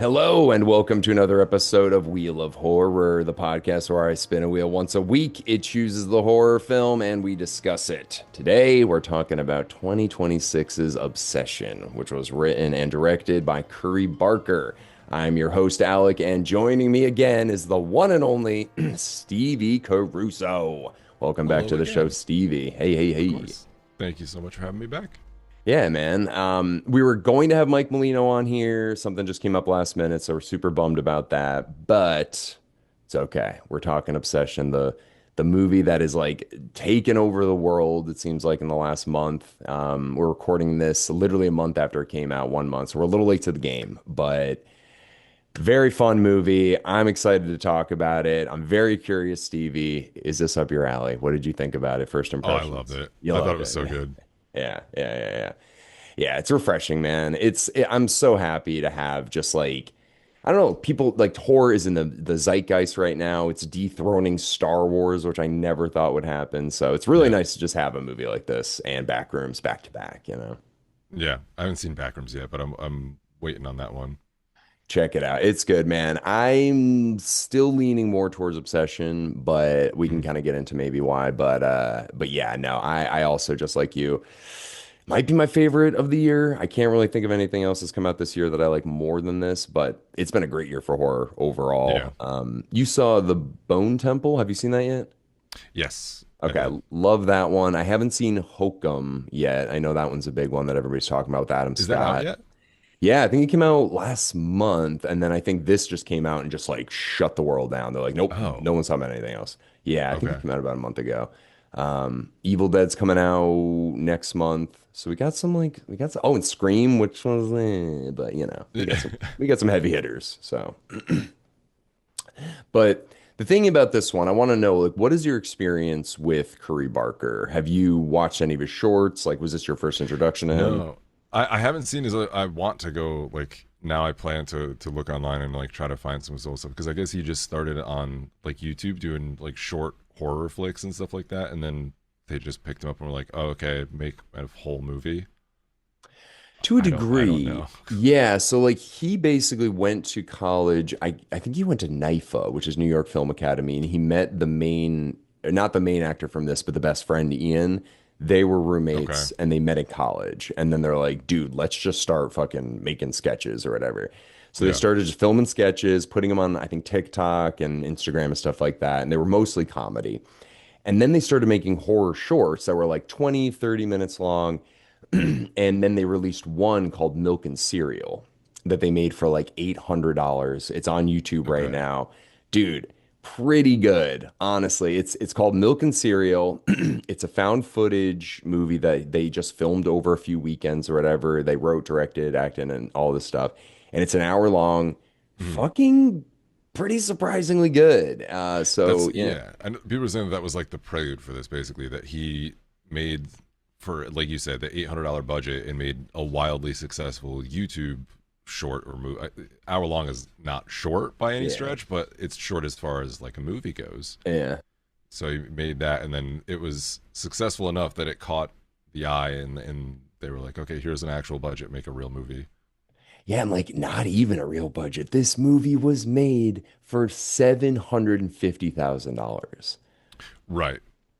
Hello, and welcome to another episode of Wheel of Horror, the podcast where I spin a wheel once a week. It chooses the horror film and we discuss it. Today, we're talking about 2026's Obsession, which was written and directed by Curry Barker. I'm your host, Alec, and joining me again is the one and only Stevie Caruso. Welcome back Hello to the show, again. Stevie. Hey, hey, Of hey. course. Thank you so much for having me back. Yeah, man. We were going to have Mike Molino on here. Something just came up last minute, so we're super bummed about that. But it's okay. We're talking Obsession, the movie that is like taken over the world, it seems like in the last month. We're recording this literally a month after it came out, 1 month. So we're a little late to the game, but very fun movie. I'm excited to talk about it. I'm very curious, Stevie. Is this up your alley? What did you think about it? First Oh, I loved impressions? it. You I thought it loved was so it. good. Yeah. Yeah, it's refreshing, man. I'm so happy to have just like I don't know, people like horror is in the zeitgeist right now. It's dethroning Star Wars, which I never thought would happen. So it's really Yeah. nice to just have a movie like this and Backrooms back to back, you know. Yeah. I haven't seen Backrooms yet, but I'm waiting on that one. Check it out. It's good, man. I'm still leaning more towards Obsession, but we can Mhm. kind of get into maybe why. But yeah, no, I also just like you. Might be my favorite of the year. I can't really think of anything else that's come out this year that I like more than this, but it's been a great year for horror Yeah. overall. You saw The Bone Temple. Have you seen that yet? Yes, I Okay, did. love that one. I haven't seen Hokum yet. I know that one's a big one that everybody's talking about with Adam Is that out Scott. yet? Yeah, I think it came out last month, and then I think this just came out and just like shut the world down. They're like, nope, Oh, no one's talking about anything else. Yeah, I think it okay. came out about a month ago. Evil Dead's coming out next month, so we got some. Oh, and Scream, which was, but we got some heavy hitters. So, but the thing about this one, I want to know, like, what is your experience with Curry Barker? Have you watched any of his shorts? Like, was this your first introduction to him? No, I haven't seen his. I want to go like now. I plan to look online and like try to find some old stuff because I guess he just started on like YouTube doing like short horror flicks and stuff like that, and then they just picked him up and were like, "Oh, okay, make a whole movie." To a I don't degree, know. yeah. So like he basically went to college. I think he went to NYFA, which is New York Film Academy, and he met the main, not the main actor from this, but the best friend, Ian. They were Okay. roommates and they met in college. And then they're like, dude, let's just start fucking making sketches or whatever. So they Yeah. started just filming sketches, putting them on, I think, TikTok and Instagram and stuff like that. And they were mostly comedy. And then they started making horror shorts that were like 20, 30 minutes long. And then they released one called Milk and Cereal that they made for like $800. It's on YouTube right Okay. now. Dude, pretty good. Honestly, it's called Milk and Cereal. It's a found footage movie that they just filmed over a few weekends or whatever. They wrote, directed, acted, and all this stuff. And it's an hour long, Mhm. fucking pretty surprisingly good. That's So yeah. yeah. And people were saying that was like the prelude for this, basically, that he made for like you said, the $800 budget and made a wildly successful YouTube short or movie. Hour long is not short by any Yeah. stretch, but it's short as far as like a movie goes. Yeah. So he made that, and then it was successful enough that it caught the eye, and they were like, okay, here's an actual budget, make a real movie. Yeah, and like not even a real budget. This movie was made for $750,000. Right.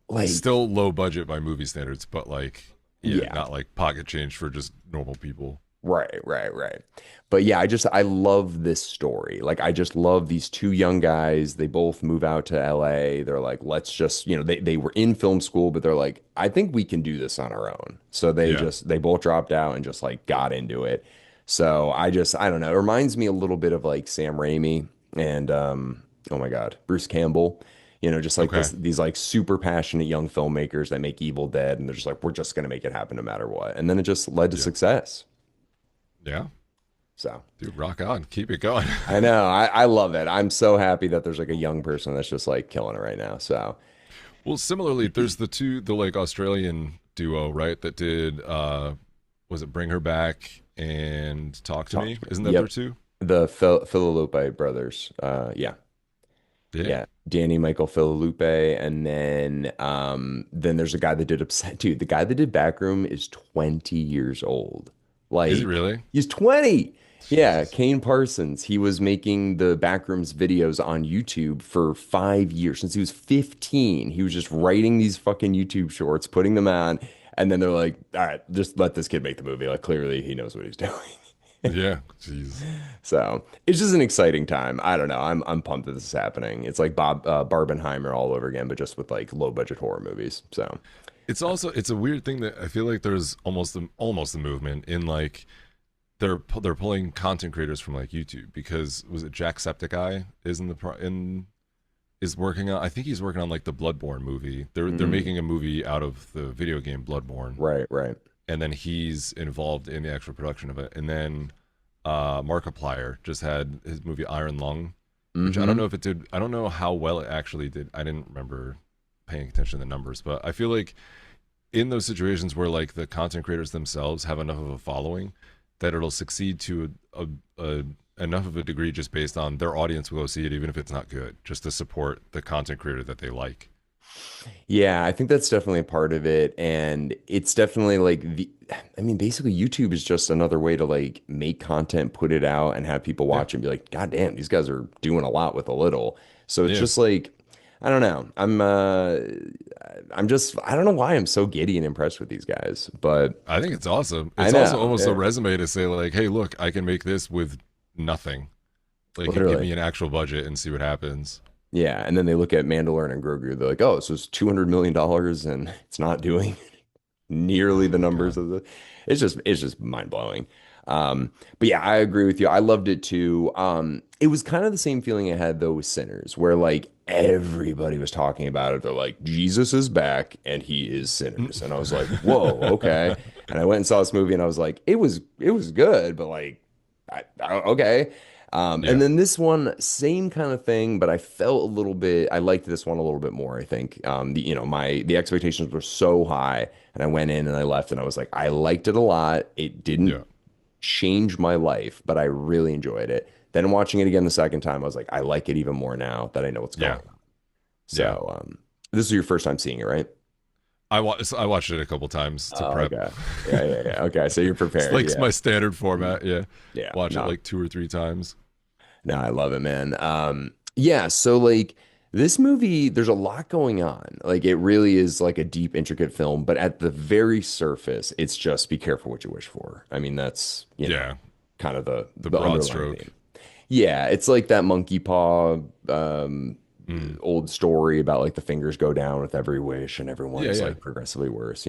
Like, Still low budget by movie standards, but like, yeah, yeah, not like pocket change for just normal people. right. But yeah, I love this story. Like, I just love these two young guys. They both move out to LA. They're like, let's just, they were in film school, but they're like, I think we can do this on our own. So Yeah. they both dropped out and just like got into it. So I don't know. It reminds me a little bit of like Sam Raimi and oh my God, Bruce Campbell. Just like Okay. these like super passionate young filmmakers that make Evil Dead, and they're just like, we're just gonna make it happen no matter what. And then it just led to Yeah. success. Yeah. So Dude, rock on. Keep it going. I know I love it. I'm so happy that there's like a young person that's just like killing it right now. So Well, similarly, there's the like Australian duo, right? That did was it Bring Her Back and Talk to talk Me? to me. Isn't that there Yep, too? the Philolope brothers. Yeah. Yeah. Yeah, Danny Michael Filalupe, and then there's a guy that did Upset. Dude, the guy that did Backroom is 20 years old. Is he Like really? he's 20. Yeah, Jesus. Kane Parsons. He was making the Backrooms videos on YouTube for 5 years since he was 15. He was just writing these fucking YouTube shorts, putting them on, and then they're like, "All right, just let this kid make the movie. Like clearly he knows what he's doing." Yeah. Jeez. So it's just an exciting time. I don't know. I'm pumped that this is happening. It's like Barbenheimer all over again, but just with like low budget horror movies. So It's also it's a weird thing that I feel like there's almost a movement in like they're pulling content creators from like YouTube because was it Jacksepticeye is in the in is working on I think he's working on like the Bloodborne movie. They're mm, making a movie out of the video game Bloodborne, right, right. and then he's involved in the actual production of it. And then Markiplier just had his movie Iron Lung, which I don't Hmm. know if it did. I don't know how well it actually did. I didn't remember paying attention to the numbers, but I feel like in those situations where like the content creators themselves have enough of a following that it'll succeed to a enough of a degree just based on their audience will go see it even if it's not good, just to support the content creator that they like. Yeah, I think that's definitely a part of it. And it's definitely like I mean, basically YouTube is just another way to like make content, put it out and have people Yeah, watch and be like, God damn, these guys are doing a lot with a little. So it's yeah. just like, I don't know. I'm just I don't know why I'm so giddy and impressed with these guys, but I think it's awesome. I It's also know. almost a Yeah. resume to say like, hey, look, I can make this with nothing. Like, give Literally. me an actual budget and see what happens. Yeah. And then they look at Mandalorian and Grogu, they're like, oh, this was $200 million and it's not doing nearly Oh the my numbers god. of the it's just mind blowing. But yeah, I agree with you. I loved it too. It was kind of the same feeling I had though with Sinners, where like everybody was talking about it. They're like, Jesus is back and he is Sinners. And I was like, whoa, okay. And I went and saw this movie and I was like, it was good, but like okay. And Yeah, then this one, same kind of thing, but I felt a little bit, I liked this one a little bit more, I think. The expectations were so high, and I went in and I left, and I was like, I liked it a lot. It didn't yeah, change my life, but I really enjoyed it. Then watching it again the second time, I was like, I like it even more now that I know what's yeah, going on. yeah. So, this is your first time seeing it, right? I watched it a couple times to Oh, prep. okay. Yeah, yeah, yeah. Okay, so you're It's prepared. like Yeah. my standard format. Yeah, Yeah. watch it No. like 2 or 3 times. No, I love it, man. Yeah, so like this movie, there's a lot going on. Like it really is like a deep, intricate film, but at the very surface, it's just be careful what you wish for. I mean, that's, Yeah, kind of the the the broad underlying stroke. theme. Yeah, it's like that monkey paw Mm. old story about like the fingers go down with every wish and Yeah, everyone's yeah. like progressively worse.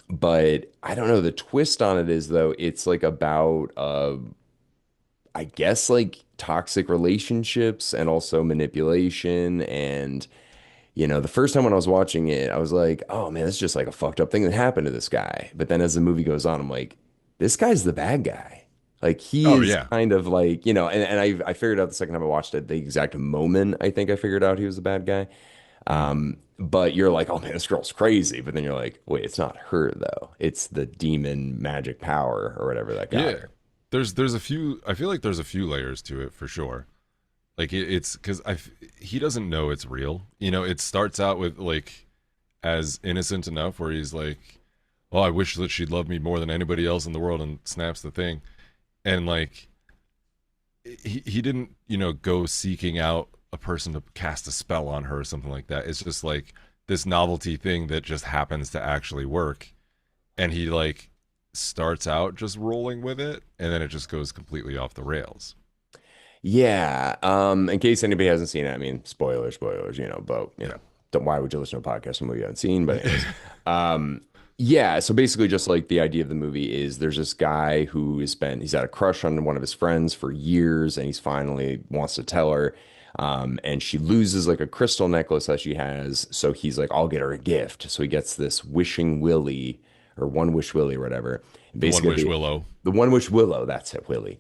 But I don't know, the twist on it is though, it's like about I guess like toxic relationships and also manipulation. And, the first time when I was watching it, I was like, oh man, it's just like a fucked up thing that happened to this guy. But then as the movie goes on, I'm like, this guy's the bad guy. Like he Oh is yeah, kind of like, and I figured out the second time I watched it, the exact moment I think I figured out he was the bad guy. mm. But you're like, oh man, this girl's crazy. But then you're like, wait, it's not her though. It's the demon magic power or whatever that got Yeah. her. There's a few. I feel like there's a few layers to it for sure. Like it's because he doesn't know it's real. It starts out with like as innocent enough where he's like, "Oh, I wish that she'd love me more than anybody else in the world," and snaps the thing, and like he didn't go seeking out a person to cast a spell on her or something like that. It's just like this novelty thing that just happens to actually work, and he like starts out just rolling with it, and then it just goes completely off the rails. Yeah. In case anybody hasn't seen it, I mean, spoilers, but Yeah. why would you listen to a podcast from a movie you haven't seen? But anyways, um, yeah. So basically, just like the idea of the movie is there's this guy he's had a crush on one of his friends for years, and he's finally wants to tell her. And she loses like a crystal necklace that she has. So he's like, I'll get her a gift. So he gets this wishing Willy or one wish Willy or whatever. And The One basically Wish Willow. the one wish willow, that's it, Willy.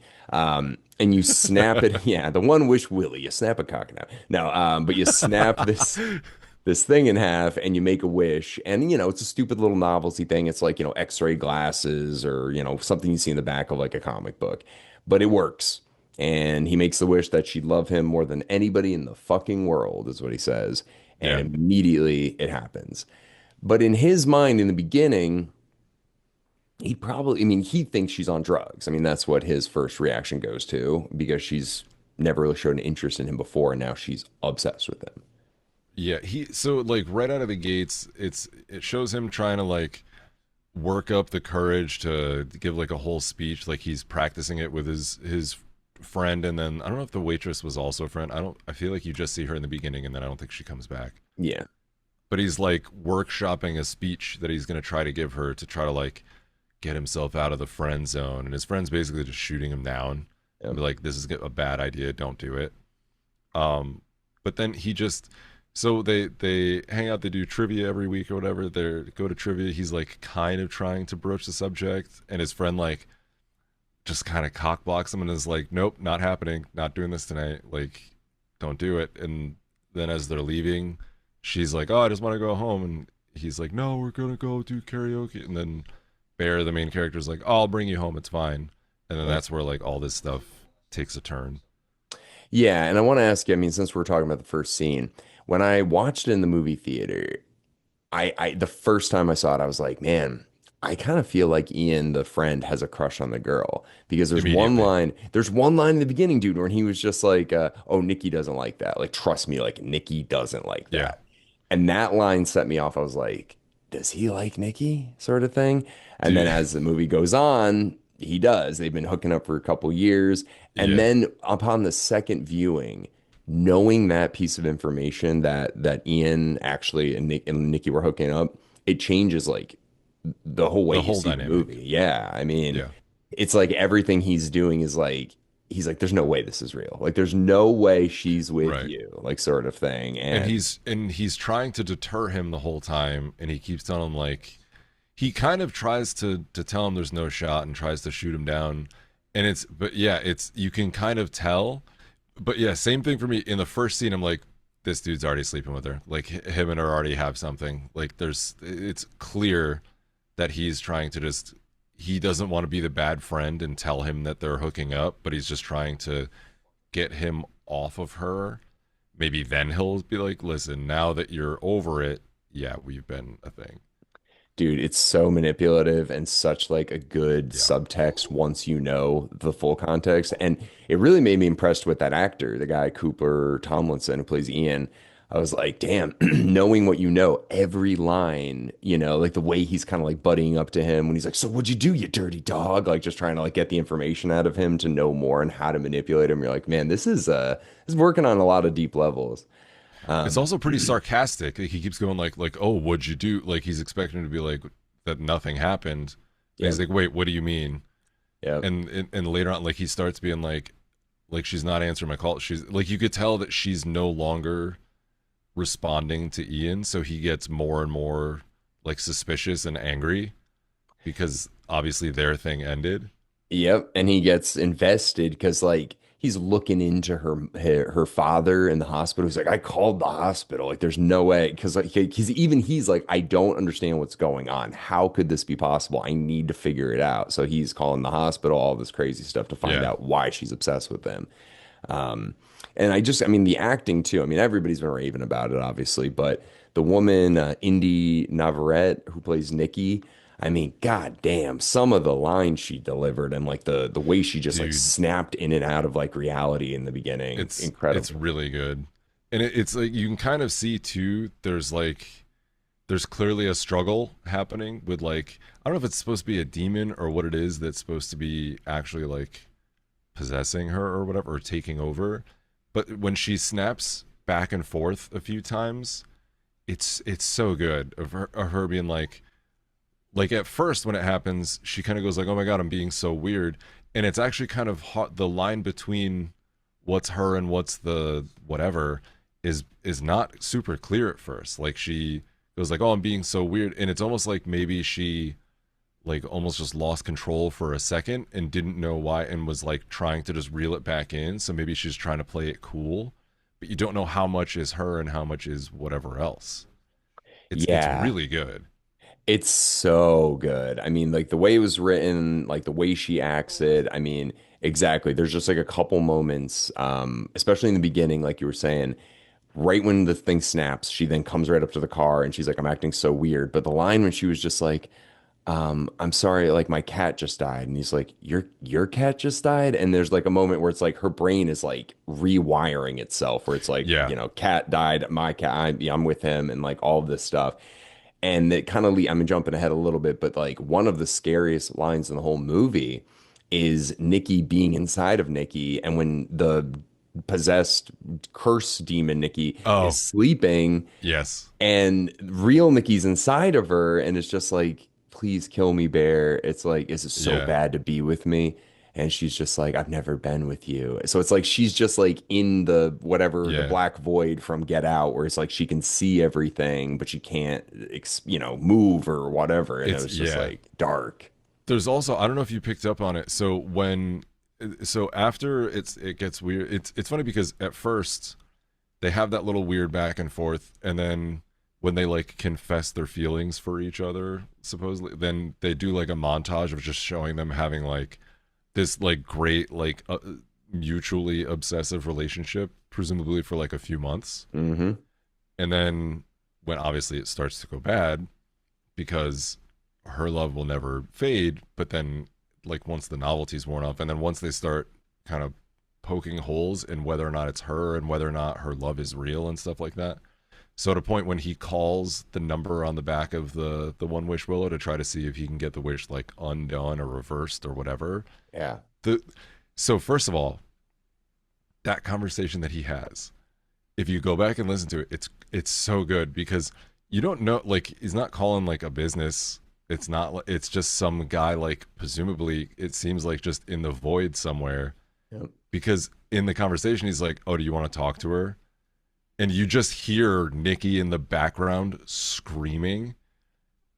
And you snap it, yeah, the one wish Willy. You snap a cock now. No, but you snap this thing in half and you make a wish. And it's a stupid little novelty thing. It's like, X-ray glasses or, something you see in the back of like a comic book. But it works. And he makes the wish that she'd love him more than anybody in the fucking world, is what he says. And Yeah. immediately it happens. But in his mind, in the beginning, he probably, I mean, he thinks she's on drugs. I mean, that's what his first reaction goes to because she's never really showed an interest in him before, and now she's obsessed with him. Yeah, he so like right out of the gates, it shows him trying to like work up the courage to give like a whole speech, like he's practicing it with his friend, and then I don't know if the waitress was also a friend. I feel like you just see her in the beginning, and then I don't think she comes back. Yeah. But he's like workshopping a speech that he's gonna try to give her to try to like get himself out of the friend zone, and his friend's basically just shooting him down Yeah. and be like, "This is a bad idea. Don't do it." Um, but then he just so they hang out. They do trivia every week or whatever. They go to trivia. He's like kind of trying to broach the subject, and his friend like just kind of cock blocks him and is like, "Nope, not happening. Not doing this tonight. Like, don't do it." And then as they're leaving, she's like, "Oh, I just want to go home," and he's like, "No, we're gonna go do karaoke." And then Bear, the main character, is like, "Oh, I'll bring you home. It's fine." And then Yeah. that's where like all this stuff takes a turn. Yeah, and I want to ask you, I mean, since we're talking about the first scene, when I watched it in the movie theater, the first time I saw it, I was like, man, I kind of feel like Ian, the friend, has a crush on the girl because Immediately. there's one line in the beginning, dude, where he was just like, oh, Nikki doesn't like that. Like, trust me, like Nikki doesn't like Yeah. that. And that line set me off. I was like, does he like Nikki? Sort of thing. And then Dude. as the movie goes on, he does. They've been hooking up for a couple years. And Yeah. then upon the second viewing, knowing that piece of information that Ian actually and Nikki were hooking up, it changes like the whole way The you whole see the dynamic. movie. Yeah, I mean, Yeah. it's like everything he's doing is like he's like, there's no way this is real. Like, there's no way she's with Right. you, like sort of thing. And And he's trying to deter him the whole time, and he keeps telling him like he kind of tries to tell him there's no shot and tries to shoot him down. And it's but yeah, it's you can kind of tell. But yeah, same thing for me. In the first scene, I'm like, this dude's already sleeping with her. Like him and her already have something. Like it's clear that he's trying to just he doesn't want to be the bad friend and tell him that they're hooking up, but he's just trying to get him off of her. Maybe then he'll be like, listen, now that you're over it, yeah, we've been a thing. dude, it's so manipulative and such like a good Yeah. subtext once you know the full context. And it really made me impressed with that actor, the guy Cooper Tomlinson who plays Ian. I was like, damn, knowing what you know, every line, like the way he's kind of like buddying up to him when he's like, so what'd you do, you dirty dog? Like just trying to like get the information out of him to know more and how to manipulate him. You're like, man, this is working on a lot of deep levels. It's Um, also pretty sarcastic. Like, he keeps going like, oh, what'd you do? Like he's expecting to be like that nothing happened. And yeah, he's like, wait, what do you mean? yeah. And later on, like he starts being like she's not answering my call. She's like you could tell that she's no longer responding to Ian, so he gets more and more like suspicious and angry because obviously their thing ended. Yep, and he gets invested because like he's looking into her father in the hospital. He's like, I called the hospital. Like, there's no way because like he's like, I don't understand what's going on. How could this be possible? I need to figure it out. So he's calling the hospital, all this crazy stuff to find Yeah, out why she's obsessed with them. Um, and I mean, the acting too. I mean, everybody's been raving about it, obviously, but the woman, Indy Navarrete, who plays Nikki, I mean, god damn, some of the lines she delivered and like the way she just like dude, snapped in and out of like reality in the beginning, it's incredible. really good, and it's like you can kind of see too. There's clearly a struggle happening with like I don't know if it's supposed to be a demon or what it is that's supposed to be actually like possessing her or whatever or taking over. But when she snaps back and forth a few times, it's so good of her being like at first when it happens, she kind of goes like, "Oh my god, I'm being so weird," and it's actually kind of hot. The line between what's her and what's the whatever is not super clear at first. Like she goes like, "Oh, I'm being so weird," and it's almost like maybe she like almost just lost control for a second and didn't know why and was like trying to just reel it back in. So maybe she's trying to play it cool, but you don't know how much is her and how much is whatever else. It's Yeah, really good. it's so good. I mean, like the way it was written, like the way she acts it. I mean, exactly. There's just like a couple moments, especially in the beginning, like you were saying, right when the thing snaps, she then comes right up to the car and she's like, I'm acting so weird. But the line when she was just like, I'm sorry, like my cat just died. And he's like, your cat just died? And there's like a moment where it's like her brain is like rewiring itself, where it's like, Yeah. you know, cat died, my cat, yeah, I'm with him, and like all of this stuff. And it kind of, I'm jumping ahead a little bit, but like one of the scariest lines in the whole movie is Nikki being inside of Nikki. And when the possessed curse demon Nikki is Oh, sleeping, yes. and real Nikki's inside of her, and it's just like, please kill me, Bear. It's like, is it so Yeah. bad to be with me? And she's just like, I've never been with you. So it's like she's just like in the whatever, the Yeah. black void from Get Out, where it's like she can see everything, but she can't, move or whatever. And it It's was just yeah. like dark. There's also, I don't know if you picked up on it. So after it gets weird. It's funny because at first they have that little weird back and forth, and then when they like confess their feelings for each other, supposedly, then they do like a montage of just showing them having like this like great like mutually obsessive relationship, presumably for like a few months, Hmm. and then when obviously it starts to go bad because her love will never fade, but then like once the novelty's worn off, and then once they start kind of poking holes in whether or not it's her and whether or not her love is real and stuff like that. So at a point when he calls the number on the back of the one wish willow to try to see if he can get the wish like undone or reversed or whatever. Yeah. The so first of all, that conversation that he has, if you go back and listen to it, it's so good because you don't know, like he's not calling like a business. It's not, it's just some guy, like presumably it seems like just in the void somewhere, Yep. because in the conversation he's like, oh, do you want to talk to her? And you just hear Nikki in the background screaming,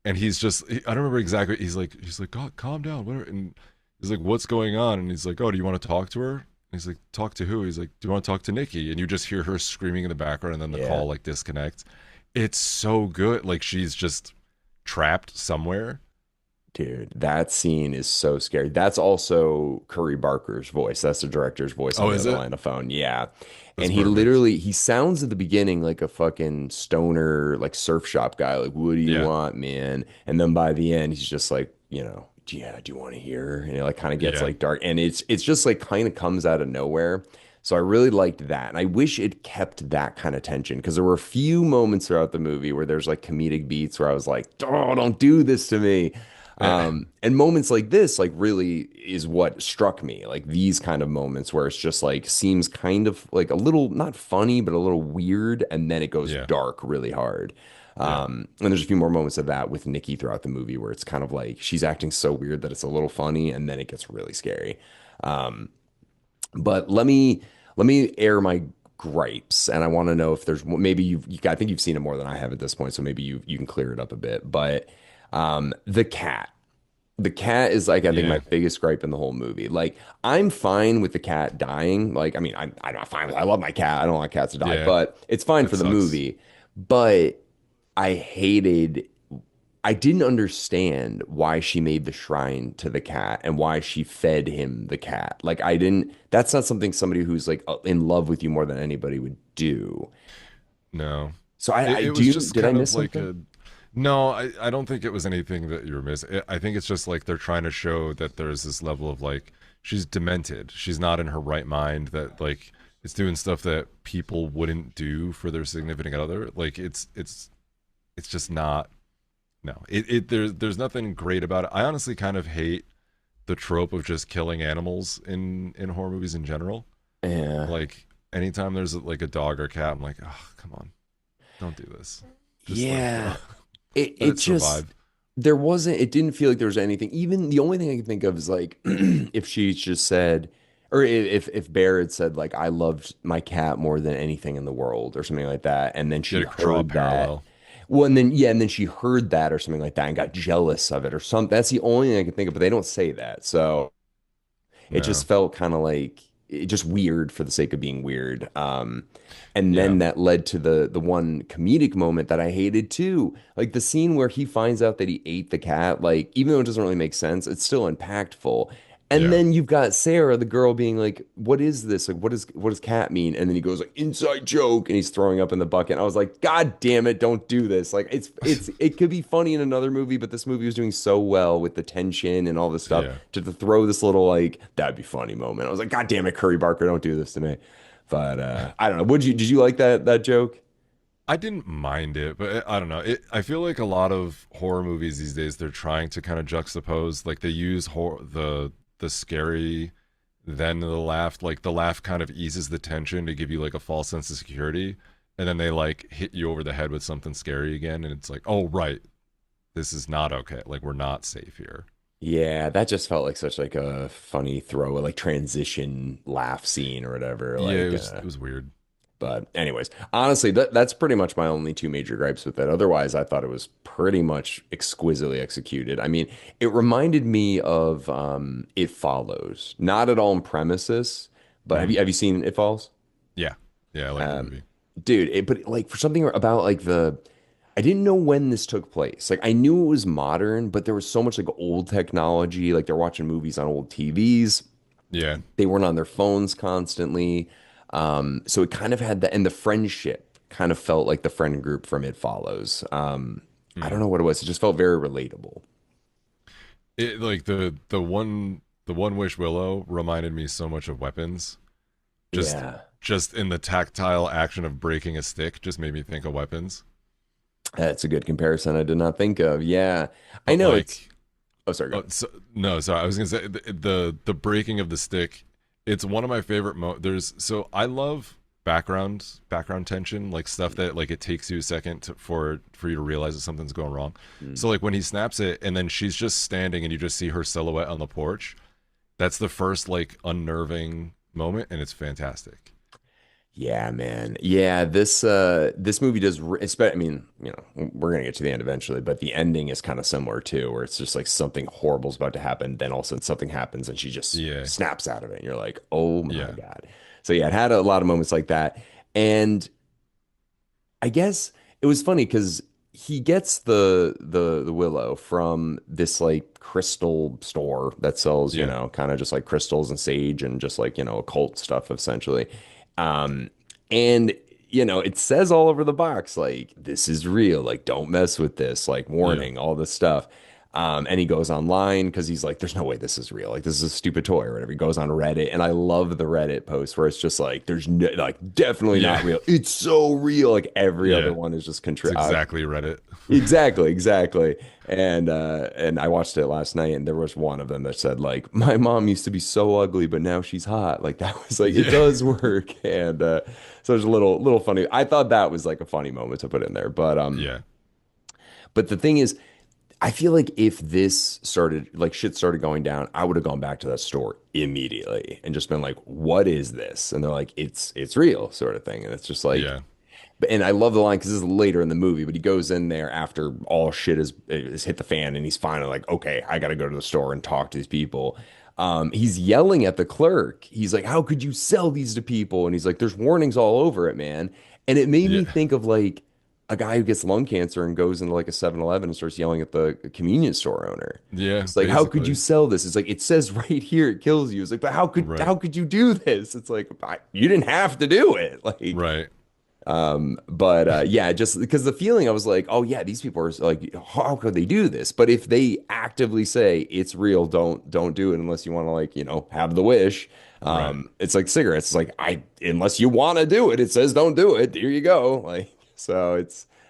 and he's just, I don't remember exactly, he's like, God, calm down, whatever. And he's like, what's going on? And he's like, oh, do you want to talk to her? And he's like, talk to who? He's like, do you want to talk to Nikki? And you just hear her screaming in the background, and then the Yeah. call like disconnects. It's so good, like she's just trapped somewhere. Dude, that scene is so scary. That's also Curry Barker's voice. That's the director's voice on Oh, the is other it? line of phone. Yeah. That's And he perfect. literally he sounds at the beginning like a fucking stoner, like surf shop guy. Like, what do you Yeah. want, man? And then by the end, he's just like, yeah, do you want to hear? And it like kind of gets Yeah. like dark. And it's just like kind of comes out of nowhere. So I really liked that. And I wish it kept that kind of tension because there were a few moments throughout the movie where there's like comedic beats where I was like, oh, don't do this to me. Yeah. And moments like this, like, really is what struck me. Like these kind of moments where it's just like seems kind of like a little not funny, but a little weird, and then it goes Yeah. dark really hard. Yeah. And there's a few more moments of that with Nikki throughout the movie where it's kind of like she's acting so weird that it's a little funny, and then it gets really scary. Um, but let me air my gripes, and I want to know if there's maybe I think you've seen it more than I have at this point, so maybe you can clear it up a bit. But the cat. The cat is like I think my Yeah. biggest gripe in the whole movie. Like I'm fine with the cat dying. Like I mean I'm not fine with I love my cat. I don't want cats to die, Yeah. but it's fine It for the sucks. movie. But I hated I didn't understand why she made the shrine to the cat and why she fed him the cat. Like I didn't that's not something somebody who's like in love with you more than anybody would do. No. So It, I it was just did I kind miss of like something? a. No, I don't think it was anything that you're missing. I think it's just like they're trying to show that there's this level of like she's demented. She's not in her right mind. That like it's doing stuff that people wouldn't do for their significant other. Like it's just not. No, there's nothing great about it. I honestly kind of hate the trope of just killing animals in horror movies in general. Yeah. Like anytime there's like a dog or cat, I'm like, oh, come on, don't do this. Just let it go. Yeah. It Let it it just survive. it didn't feel like there was anything. Even the only thing I can think of is like if she just said or if Bear had said like I loved my cat more than anything in the world or something like that, and then she Yeah, draw a heard that. parallel. Well, and then yeah, and then she heard that or something like that and got jealous of it or something. That's the only thing I can think of, but they don't say that. So it just No. felt kind of like just weird for the sake of being weird. And Yeah. then that led to the one comedic moment that I hated too. Like the scene where he finds out that he ate the cat, like even though it doesn't really make sense, it's still impactful. And Yeah. then you've got Sarah, the girl, being like, "What is this? Like, what does cat mean?" And then he goes like, "Inside joke," and he's throwing up in the bucket. I was like, "God damn it, don't do this!" Like, it could be funny in another movie, but this movie was doing so well with the tension and all this stuff Yeah. to throw this little like that'd be funny moment. I was like, "God damn it, Curry Barker, don't do this to me." But I don't know. Would you did you like that joke? I didn't mind it, but I don't know. I feel like a lot of horror movies these days they're trying to kind of juxtapose, like they use the scary, then the laugh. Like the laugh kind of eases the tension to give you like a false sense of security, and then they like hit you over the head with something scary again, and it's like, oh right, this is not okay. Like we're not safe here. Yeah, that just felt like such like a funny throw, like transition laugh scene or whatever. Yeah, Like, it was weird. but anyways, honestly, that's pretty much my only two major gripes with it. Otherwise, I thought it was pretty much exquisitely executed. I mean, it reminded me of It Follows. Not at all in premises, but Hmm. have you seen It Follows? Yeah, yeah, I like the Um, movie. dude, but like for something about like I didn't know when this took place. Like I knew it was modern, but there was so much like old technology. Like they're watching movies on old TVs. Yeah. They weren't on their phones constantly. So it kind of had and the friendship kind of felt like the friend group from It Follows. I don't Hmm. know what it was. It just felt very relatable. It like the one wish Willow reminded me so much of Weapons. Just Yeah, just in the tactile action of breaking a stick just made me think of Weapons. that's a good comparison. I did not think of. Yeah, I But know it's. like, Oh, sorry, go. oh, so, no, sorry, I was gonna say the breaking of the stick. It's one of my favorite. There's so I love background tension, like stuff that like it takes you a second for you to realize that something's going wrong. Mm. So like when he snaps it and then she's just standing and you just see her silhouette on the porch. That's the first like unnerving moment, and it's fantastic. Yeah, man. Yeah, this movie does. I mean, we're gonna get to the end eventually, but the ending is kind of similar too, where it's just like something horrible's about to happen, then all of a sudden something happens and she just Yeah, snaps out of it, and you're like, oh my yeah, God. So yeah, it had a lot of moments like that, and I guess it was funny because he gets the willow from this like crystal store that sells, yeah, kind of just like crystals and sage and just like, occult stuff essentially. Um, and it says all over the box like this is real, like don't mess with this, like yeah, warning, all this stuff. And he goes online because he's like, there's no way this is real. Like, this is a stupid toy or whatever. He goes on Reddit, and I love the Reddit post where it's just like, there's no, like, definitely not yeah, real. It's so real. Like, every other yeah. one is just It's exactly Reddit. exactly, exactly. And I watched it last night, and there was one of them that said like, my mom used to be so ugly, but now she's hot. Like, that was like, it Yeah, does work. And so there's a little funny. I thought that was like a funny moment to put in there, yeah, but the thing is, I feel like if this started, like shit started going down, I would have gone back to that store immediately and just been like, "What is this?" And they're like, "It's real," sort of thing. And it's just like, yeah, and I love the line because this is later in the movie, but he goes in there after all shit is hit the fan, and he's finally like, "Okay, I got to go to the store and talk to these people." He's yelling at the clerk. He's like, "How could you sell these to people?" And he's like, "There's warnings all over it, man." And it made me yeah, think of like a guy who gets lung cancer and goes into like a 7-Eleven and starts yelling at the convenience store owner. yeah. It's like, how could you Basically, sell this? It's like it says right here it kills you. It's like, but right, how could you do this? It's like you didn't have to do it. Like, right, but yeah, just because the feeling I was like, oh yeah, these people are like, how could they do this? But if they actively say it's real, don't do it unless you want to like, have the wish. right. It's like cigarettes. It's like unless you want to do it, it says don't do it. Here you go. Like so,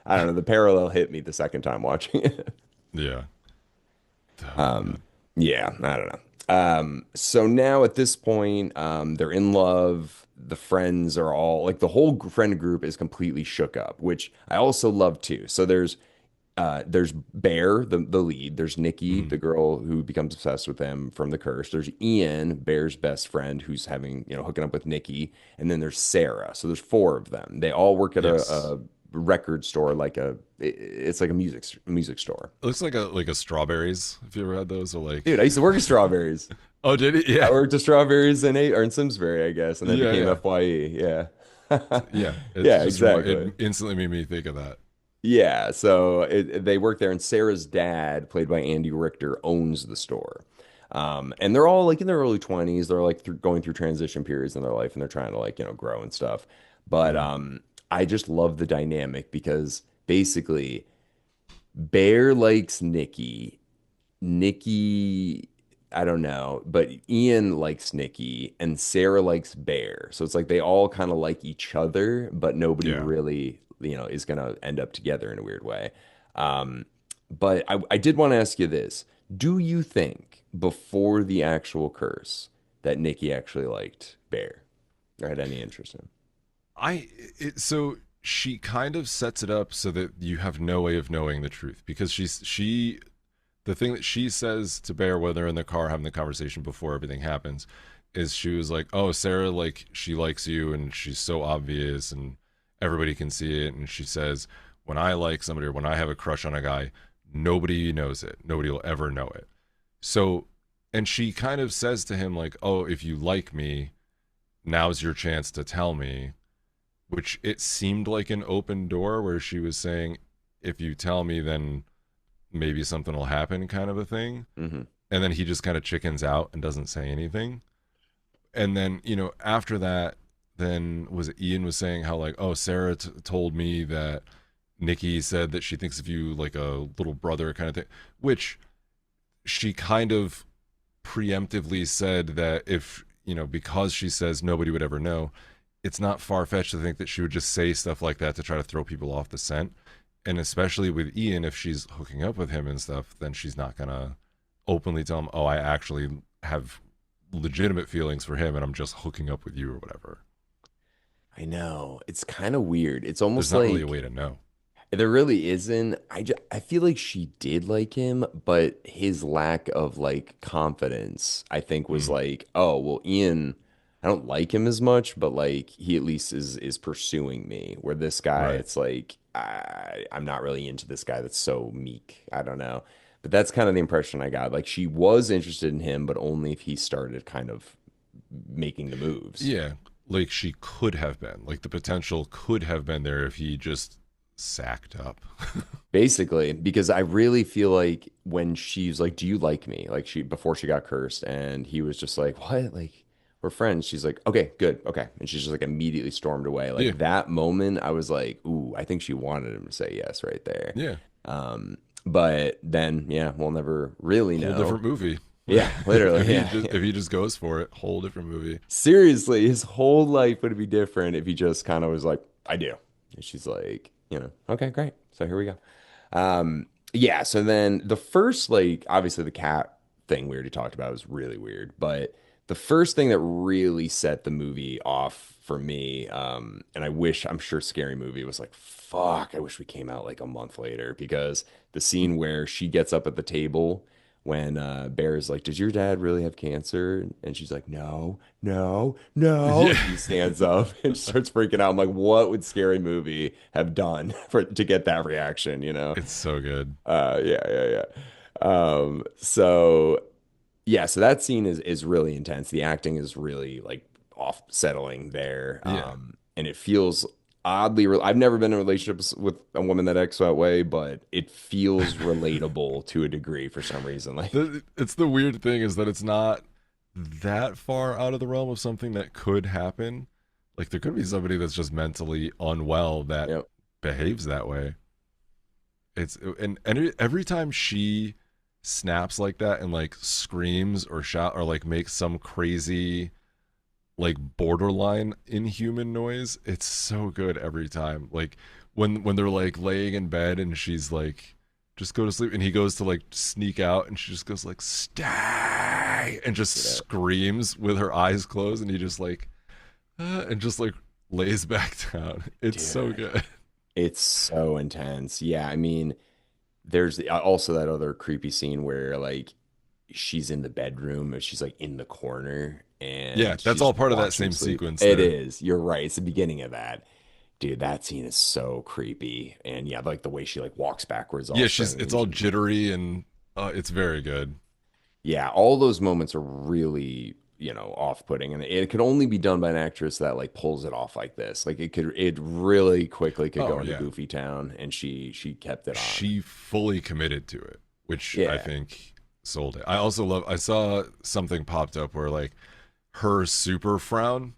I don't know. The parallel hit me the second time watching it. Yeah. Oh Um, god. yeah, I don't know. So now at this point, they're in love. The friends are all like the whole friend group is completely shook up, which I also love too. So there's Bear, the lead. There's Nikki, Mhm. the girl who becomes obsessed with him from the curse. There's Ian, Bear's best friend, who's having, hooking up with Nikki. And then there's Sarah. So there's four of them. They all work at Yes. a record store, it's like a music store. It looks like a strawberries. If you ever had those, or like, Dude, I used to work at Strawberries. oh, did it? I Yeah, worked at Strawberries or in Simsbury, I guess, and then yeah, became yeah, FYE. Yeah. yeah. It Yeah, just exactly. it instantly made me think of that. Yeah, so they work there, and Sarah's dad, played by Andy Richter, owns the store. And they're all like in their early 20s. They're like going through transition periods in their life and they're trying to like, grow and stuff. But Mm, I just love the dynamic because basically Bear likes Nikki. Nikki, I don't know, but Ian likes Nikki and Sarah likes Bear. So it's like they all kind of like each other, but nobody yeah. really, is gonna end up together in a weird way. Um, but I did want to ask you this. Do you think before the actual curse that Nikki actually liked Bear or had any interest in him? So she kind of sets it up so that you have no way of knowing the truth because she the thing that she says to Bear when they're in the car having the conversation before everything happens is she was like, "Oh, Sarah, like she likes you and she's so obvious and everybody can see it." And she says, "When I like somebody or when I have a crush on a guy, nobody knows it. Nobody will ever know it." So, and she kind of says to him like, "Oh, if you like me, now's your chance to tell me." Which it seemed like an open door where she was saying, "If you tell me, then maybe something will happen," kind of a thing. Hmm. And then he just kind of chickens out and doesn't say anything. And then, after that, then was it Ian was saying how like, "Oh, Sarah told me that Nikki said that she thinks of you like a little brother kind of thing," which she kind of preemptively said that if, because she says nobody would ever know, it's not far fetched to think that she would just say stuff like that to try to throw people off the scent. And especially with Ian, if she's hooking up with him and stuff, then she's not gonna openly tell him, "Oh, I actually have legitimate feelings for him and I'm just hooking up with you," or whatever. I know. It's kind of weird. It's There's almost not really a like way to know. there really isn't. I feel like she did like him, but his lack of like confidence, I think, was Mm, like, oh, well, Ian, I don't like him as much, but like he at least is pursuing me. Where this guy, right. it's like I'm not really into this guy that's so meek. I don't know. But that's kind of the impression I got. Like she was interested in him, but only if he started kind of making the moves. Yeah. Like she could have been. Like the potential could have been there if he just sacked up. Basically, because I really feel like when she's like, "Do you like me?" Like she before she got cursed, and he was just like, "What?" Like we're friends. She's like, "Okay, good, okay," and she's just like immediately stormed away. Yeah. Like that moment, I was like, "Ooh, I think she wanted him to say yes right there." Yeah. Um, but then, yeah, we'll never really Whole know. different movie. Yeah, literally, if he yeah, just yeah. if he just goes for it, whole different movie. Seriously, his whole life would be different if he just kind of was like, "I do," and she's like, "Okay, great." So here we go. Yeah, so then the first, like, obviously the cat thing we already talked about was really weird, but the first thing that really set the movie off for me, and I'm sure Scary Movie was like, fuck, I wish we came out like a month later because the scene where she gets up at the table when Bear is like, "Does your dad really have cancer?" And she's like, "No, no, no." Yeah, And he stands up and starts freaking out. I'm like, what would Scary Movie have done to get that reaction, you know? it's so good. Yeah, yeah, yeah. So yeah, so that scene is really intense. The acting is really like off settling there. Yeah. And it feels oddly I've never been in relationships with a woman that acts that way, but it feels relatable to a degree for some reason. Like, It's the weird thing is that it's not that far out of the realm of something that could happen. Like there could be somebody that's just mentally unwell that you behaves that way. And every time she snaps like that and like screams or shout or like makes some crazy like borderline inhuman noise, it's so good every time. Like when they're like laying in bed and she's like just go to sleep and he goes to like sneak out and she just goes like stay and just yeah, screams with her eyes closed and he just like and just like lays back down. It's so dude, good. it's so intense. Yeah, I mean, there's also that other creepy scene where like she's in the bedroom and she's like in the corner Yeah, and that's she's all part of that watching him same sleep. sequence It there. is. You're right. It's the beginning of that. Dude, that scene is so creepy. And yeah, like the way she like walks backwards all Yeah, she's it's strange. all And jittery and it's very good. yeah, all those moments are really, off-putting. And it could only be done by an actress that like pulls it off like this. Like it really quickly could go Oh into yeah, Goofy Town and she kept it on. she fully committed to it, which I Yeah. think. sold it. I also love. I saw something popped up where like her super frown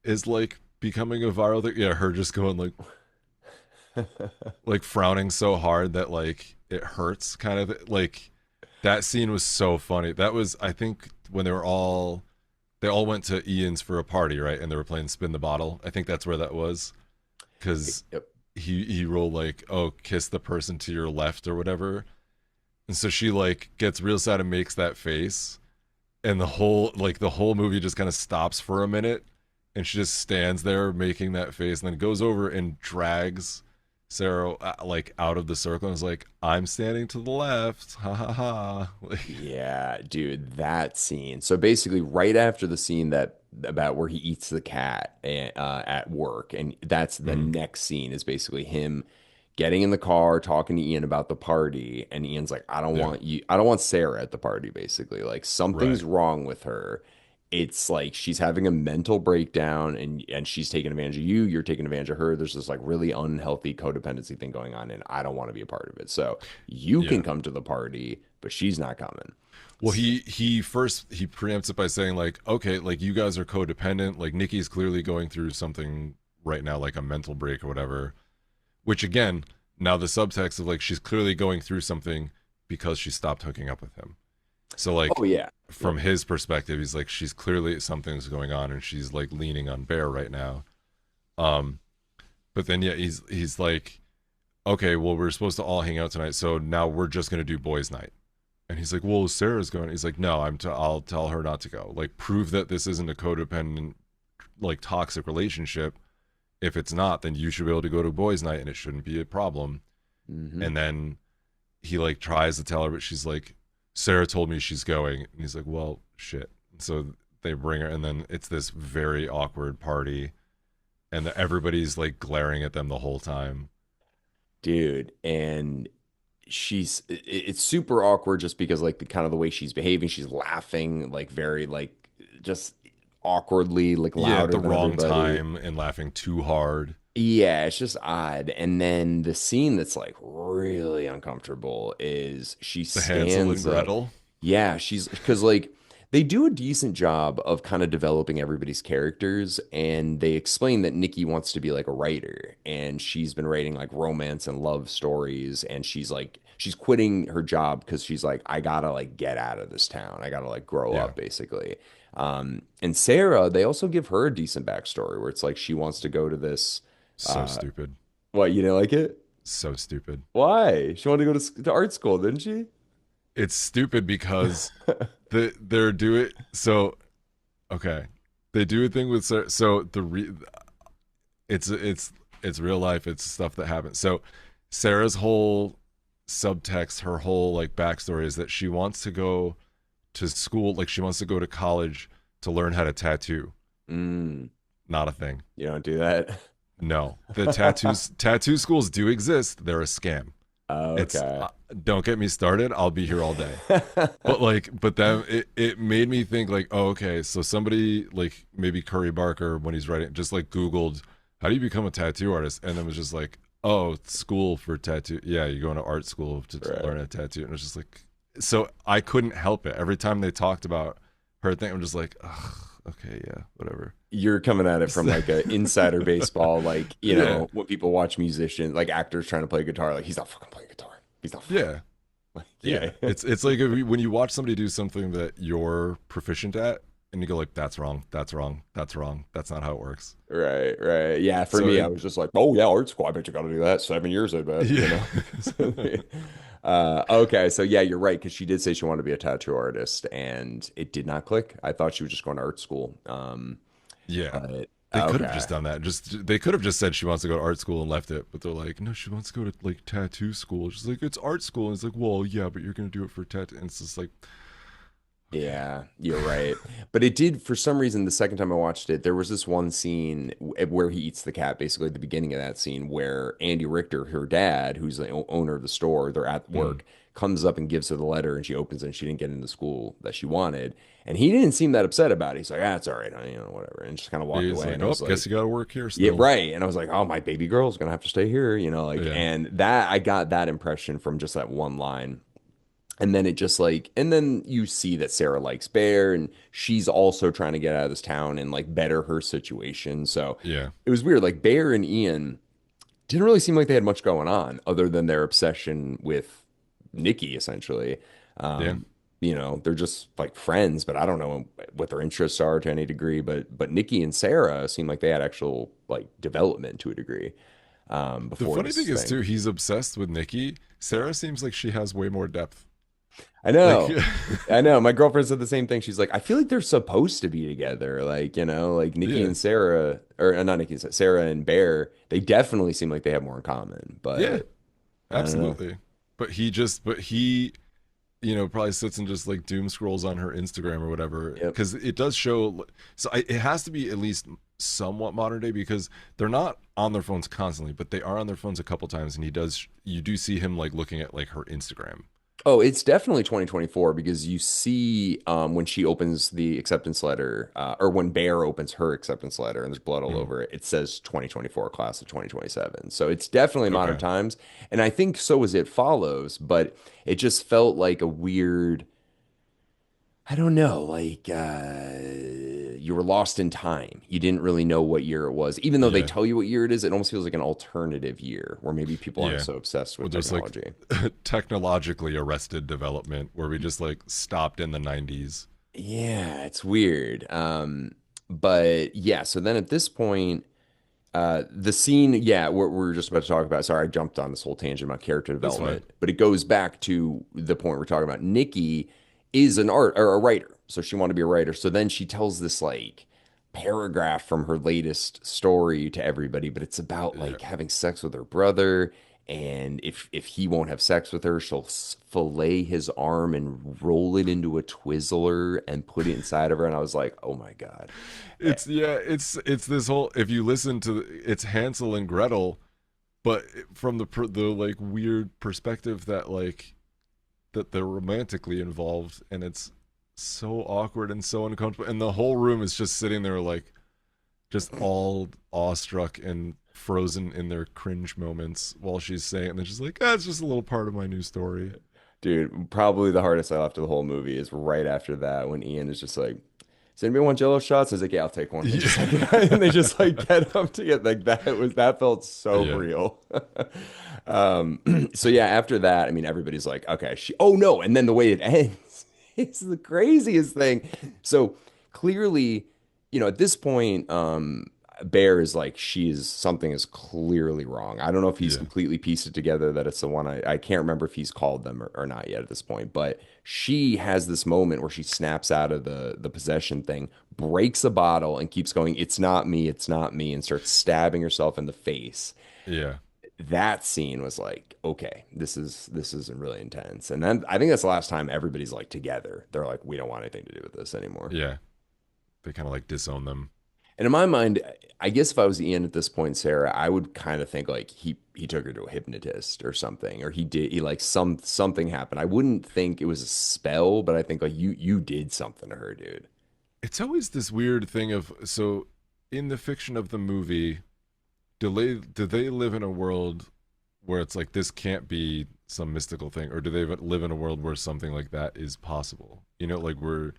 is like becoming a viral thing. Yeah, her just going like frowning so hard that like it hurts, kind of like that scene was so funny. That was, I think, when they all went to Ian's for a party, right? And they were playing spin the bottle. I think that's where that was, because Yep. he rolled like, oh, kiss the person to your left or whatever. And so she like gets real sad and makes that face, and the whole movie just kind of stops for a minute, and she just stands there making that face, and then goes over and drags Sarah like out of the circle and is like, I'm standing to the left, ha ha ha. Like, Yeah, dude, that scene. So basically, right after the scene that about where he eats the cat at work, and that's the mm, next scene is basically him getting in the car, talking to Ian about the party, and Ian's like, yeah, I don't want Sarah at the party, basically. Like right, something's wrong with her. It's like she's having a mental breakdown and she's taking advantage of you, you're taking advantage of her. There's this like really unhealthy codependency thing going on, and I don't want to be a part of it. So you can yeah. come to the party, but she's not coming. Well, he preempts it by saying like, okay, like you guys are codependent. Like Nikki's clearly going through something right now, like a mental break or whatever. Which again, now the subtext of like she's clearly going through something because she stopped hooking up with him. So Oh like yeah. Yep. from his perspective, he's like she's clearly something's going on and she's like leaning on Bear right now. Um, but then yeah, he's like, okay, well we're supposed to all hang out tonight, so now we're just gonna do boys' night. And he's like, well, Sarah's going. He's like, no, I'll tell her not to go. Like prove that this isn't a codependent, like toxic relationship. If it's not, then you should be able to go to boys' night and it shouldn't be a problem. Hmm. And then he like tries to tell her, but she's like, Sarah told me she's going. And he's like, well, shit. So they bring her, and then it's this very awkward party, and everybody's like glaring at them the whole time. Dude, and it's super awkward just because like the kind of the way she's behaving, she's laughing like very like just awkwardly, like Yeah, at louder the than wrong everybody. time and laughing too hard. Yeah, it's just odd. And then the scene that's like really uncomfortable is she The Hansel and stands up. Gretel. Yeah, she's because like they do a decent job of kind of developing everybody's characters, and they explain that Nikki wants to be like a writer, and she's been writing like romance and love stories, and she's quitting her job because she's like, I gotta like get out of this town. I gotta like grow Yeah, up, basically. And Sarah, they also give her a decent backstory where it's like she wants to go to this. so Uh, stupid. what, you didn't like it? So stupid. Why? She wanted to go to art school, didn't she? It's stupid because they're do it so okay. They do a thing with so it's real life. It's stuff that happens. So Sarah's whole subtext, her whole like backstory is that she wants to go to school, like she wants to go to college to learn how to tattoo. Mm, Not a thing. you don't do that. No, the tattoo schools do exist. They're a scam. Oh, It's okay. don't get me started. I'll be here all day. But like, but then it made me think like, oh, okay, so somebody like maybe Curry Barker when he's writing just like Googled how do you become a tattoo artist, and then was just like, oh, school for tattoo. Yeah, you go into art school to Right. learn a tattoo, and it was just like, so I couldn't help it. Every time they talked about her thing, I'm just like, ugh, okay, yeah, whatever. You're coming at it from like a insider baseball, like, Yeah, when people watch musicians, like actors trying to play guitar, like he's not fucking playing guitar. He's not fucking yeah, like, yeah. yeah. It's like if when you watch somebody do something that you're proficient at, and you go like, that's wrong, that's wrong, that's wrong. That's not how it works. Right, right. Yeah, for So me, I it, was just like, oh yeah, art school. I bet you got to do that. 7 years, I bet, yeah, So, okay, so yeah, you're right, because she did say she wanted to be a tattoo artist, and it did not click. I thought she was just going to art school. yeah. But They could have okay. just done that. Just they could have just said she wants to go to art school and left it. But they're like, no, she wants to go to like tattoo school. She's like, it's art school. And it's like, well, yeah, but you're gonna do it for tattoo. And it's just like, okay, Yeah, you're right. But it did, for some reason, the second time I watched it, there was this one scene where he eats the cat, basically at the beginning of that scene, where Andy Richter, her dad, who's the owner of the store, they're at mm. work, comes up and gives her the letter, and she opens it, and she didn't get into school that she wanted. And he didn't seem that upset about it. He's like, ah, it's all right, honey, whatever, and just kind of walked He's away. like, And I oh, was guess like, you got to work here yeah, still. right. And I was like, oh, my baby girl's gonna have to stay here, like, Yeah, and that I got that impression from just that one line. And then it just like, and then you see that Sarah likes Bear and she's also trying to get out of this town and like better her situation. So Yeah. it was weird. Like Bear and Ian didn't really seem like they had much going on other than their obsession with Nikki, essentially. Yeah. They're just like friends, but I don't know what their interests are to any degree. But Nikki and Sarah seem like they had actual like development to a degree The before funny thing this is thing. too, he's obsessed with Nikki. Sarah seems like she has way more depth. I Like, know. I know. My girlfriend said the same thing. She's like, I feel like they're supposed to be together. Like, like Nikki yeah, and Sarah, or not Nikki, Sarah and Bear, they definitely seem like they have more in common. yeah, But I don't know. absolutely. But he, probably sits and just like doom scrolls on her Instagram or whatever, Yep. because it does show. So it has to be at least somewhat modern day, because they're not on their phones constantly, but they are on their phones a couple times, and you do see him like looking at like her Instagram. Oh, it's definitely 2024 because you see when she opens the acceptance letter, or when Bear opens her acceptance letter and there's blood all Mm, over it, it says 2024, class of 2027. So it's definitely modern okay. times. And I think so as it follows, but it just felt like a weird, I don't know, like you were lost in time. You didn't really know what year it was. Even though they Yeah. tell you what year it is, it almost feels like an alternative year where maybe people aren't Yeah. so obsessed Well, with there's like technology. technologically arrested development where we just like stopped in the 90s. Yeah, it's weird. But yeah, so then at this point, the scene, yeah, we're just about to talk about. Sorry, I jumped on this whole tangent about character That's fine. development, but it goes back to the point we're talking about. Nikki is an art or a writer, so she wanted to be a writer. So then she tells this like paragraph from her latest story to everybody, but it's about Yeah. like having sex with her brother. And if he won't have sex with her, she'll fillet his arm and roll it into a Twizzler and put it inside of her. And I was like, oh my God. Eh, It's this whole, if you listen to it's Hansel and Gretel, but from the like weird perspective that like that they're romantically involved, and it's so awkward and so uncomfortable, and the whole room is just sitting there like just all awestruck and frozen in their cringe moments while she's saying, and they're just like, it's just a little part of my new story. Dude, probably the hardest I laughed of the whole movie is right after that when Ian is just like, "Does anybody want Jello shots?" I was like, "Yeah, I'll take one." And just like, Yeah. and they just like get up to get like that felt so Yeah. real. So yeah, after that, I mean, everybody's like, "Okay, oh no!" And then the way it ends is the craziest thing. So clearly, at this point, Bear is like, something is clearly wrong. I don't know if he's Yeah. completely pieced it together that it's the one I can't remember if he's called them or not yet at this point, but she has this moment where she snaps out of the possession thing, breaks a bottle and keeps going, it's not me, and starts stabbing herself in the face. Yeah. That scene was like, okay, this is really intense. And then I think that's the last time everybody's like together. They're like, we don't want anything to do with this anymore. Yeah. They kind of like disown them. And in my mind, I guess if I was Ian at this point, Sarah, I would kind of think like he took her to a hypnotist or something, or he like something happened. I wouldn't think it was a spell, but I think like you did something to her, dude. It's always this weird thing of, so in the fiction of the movie, do they live in a world where it's like this can't be some mystical thing, or do they live in a world where something like that is possible? Like we're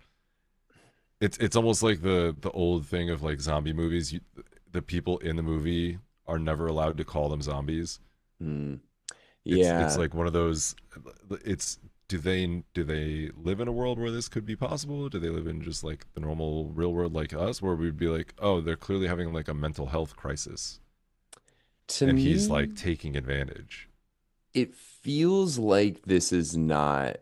it's almost like the old thing of like zombie movies. The people in the movie are never allowed to call them zombies. Hmm. It's Yeah. like one of those. It's do they live in a world where this could be possible? Do they live in just like the normal real world like us, where we'd be like, oh, they're clearly having like a mental health crisis, To and he's me, like taking advantage. it feels like this is not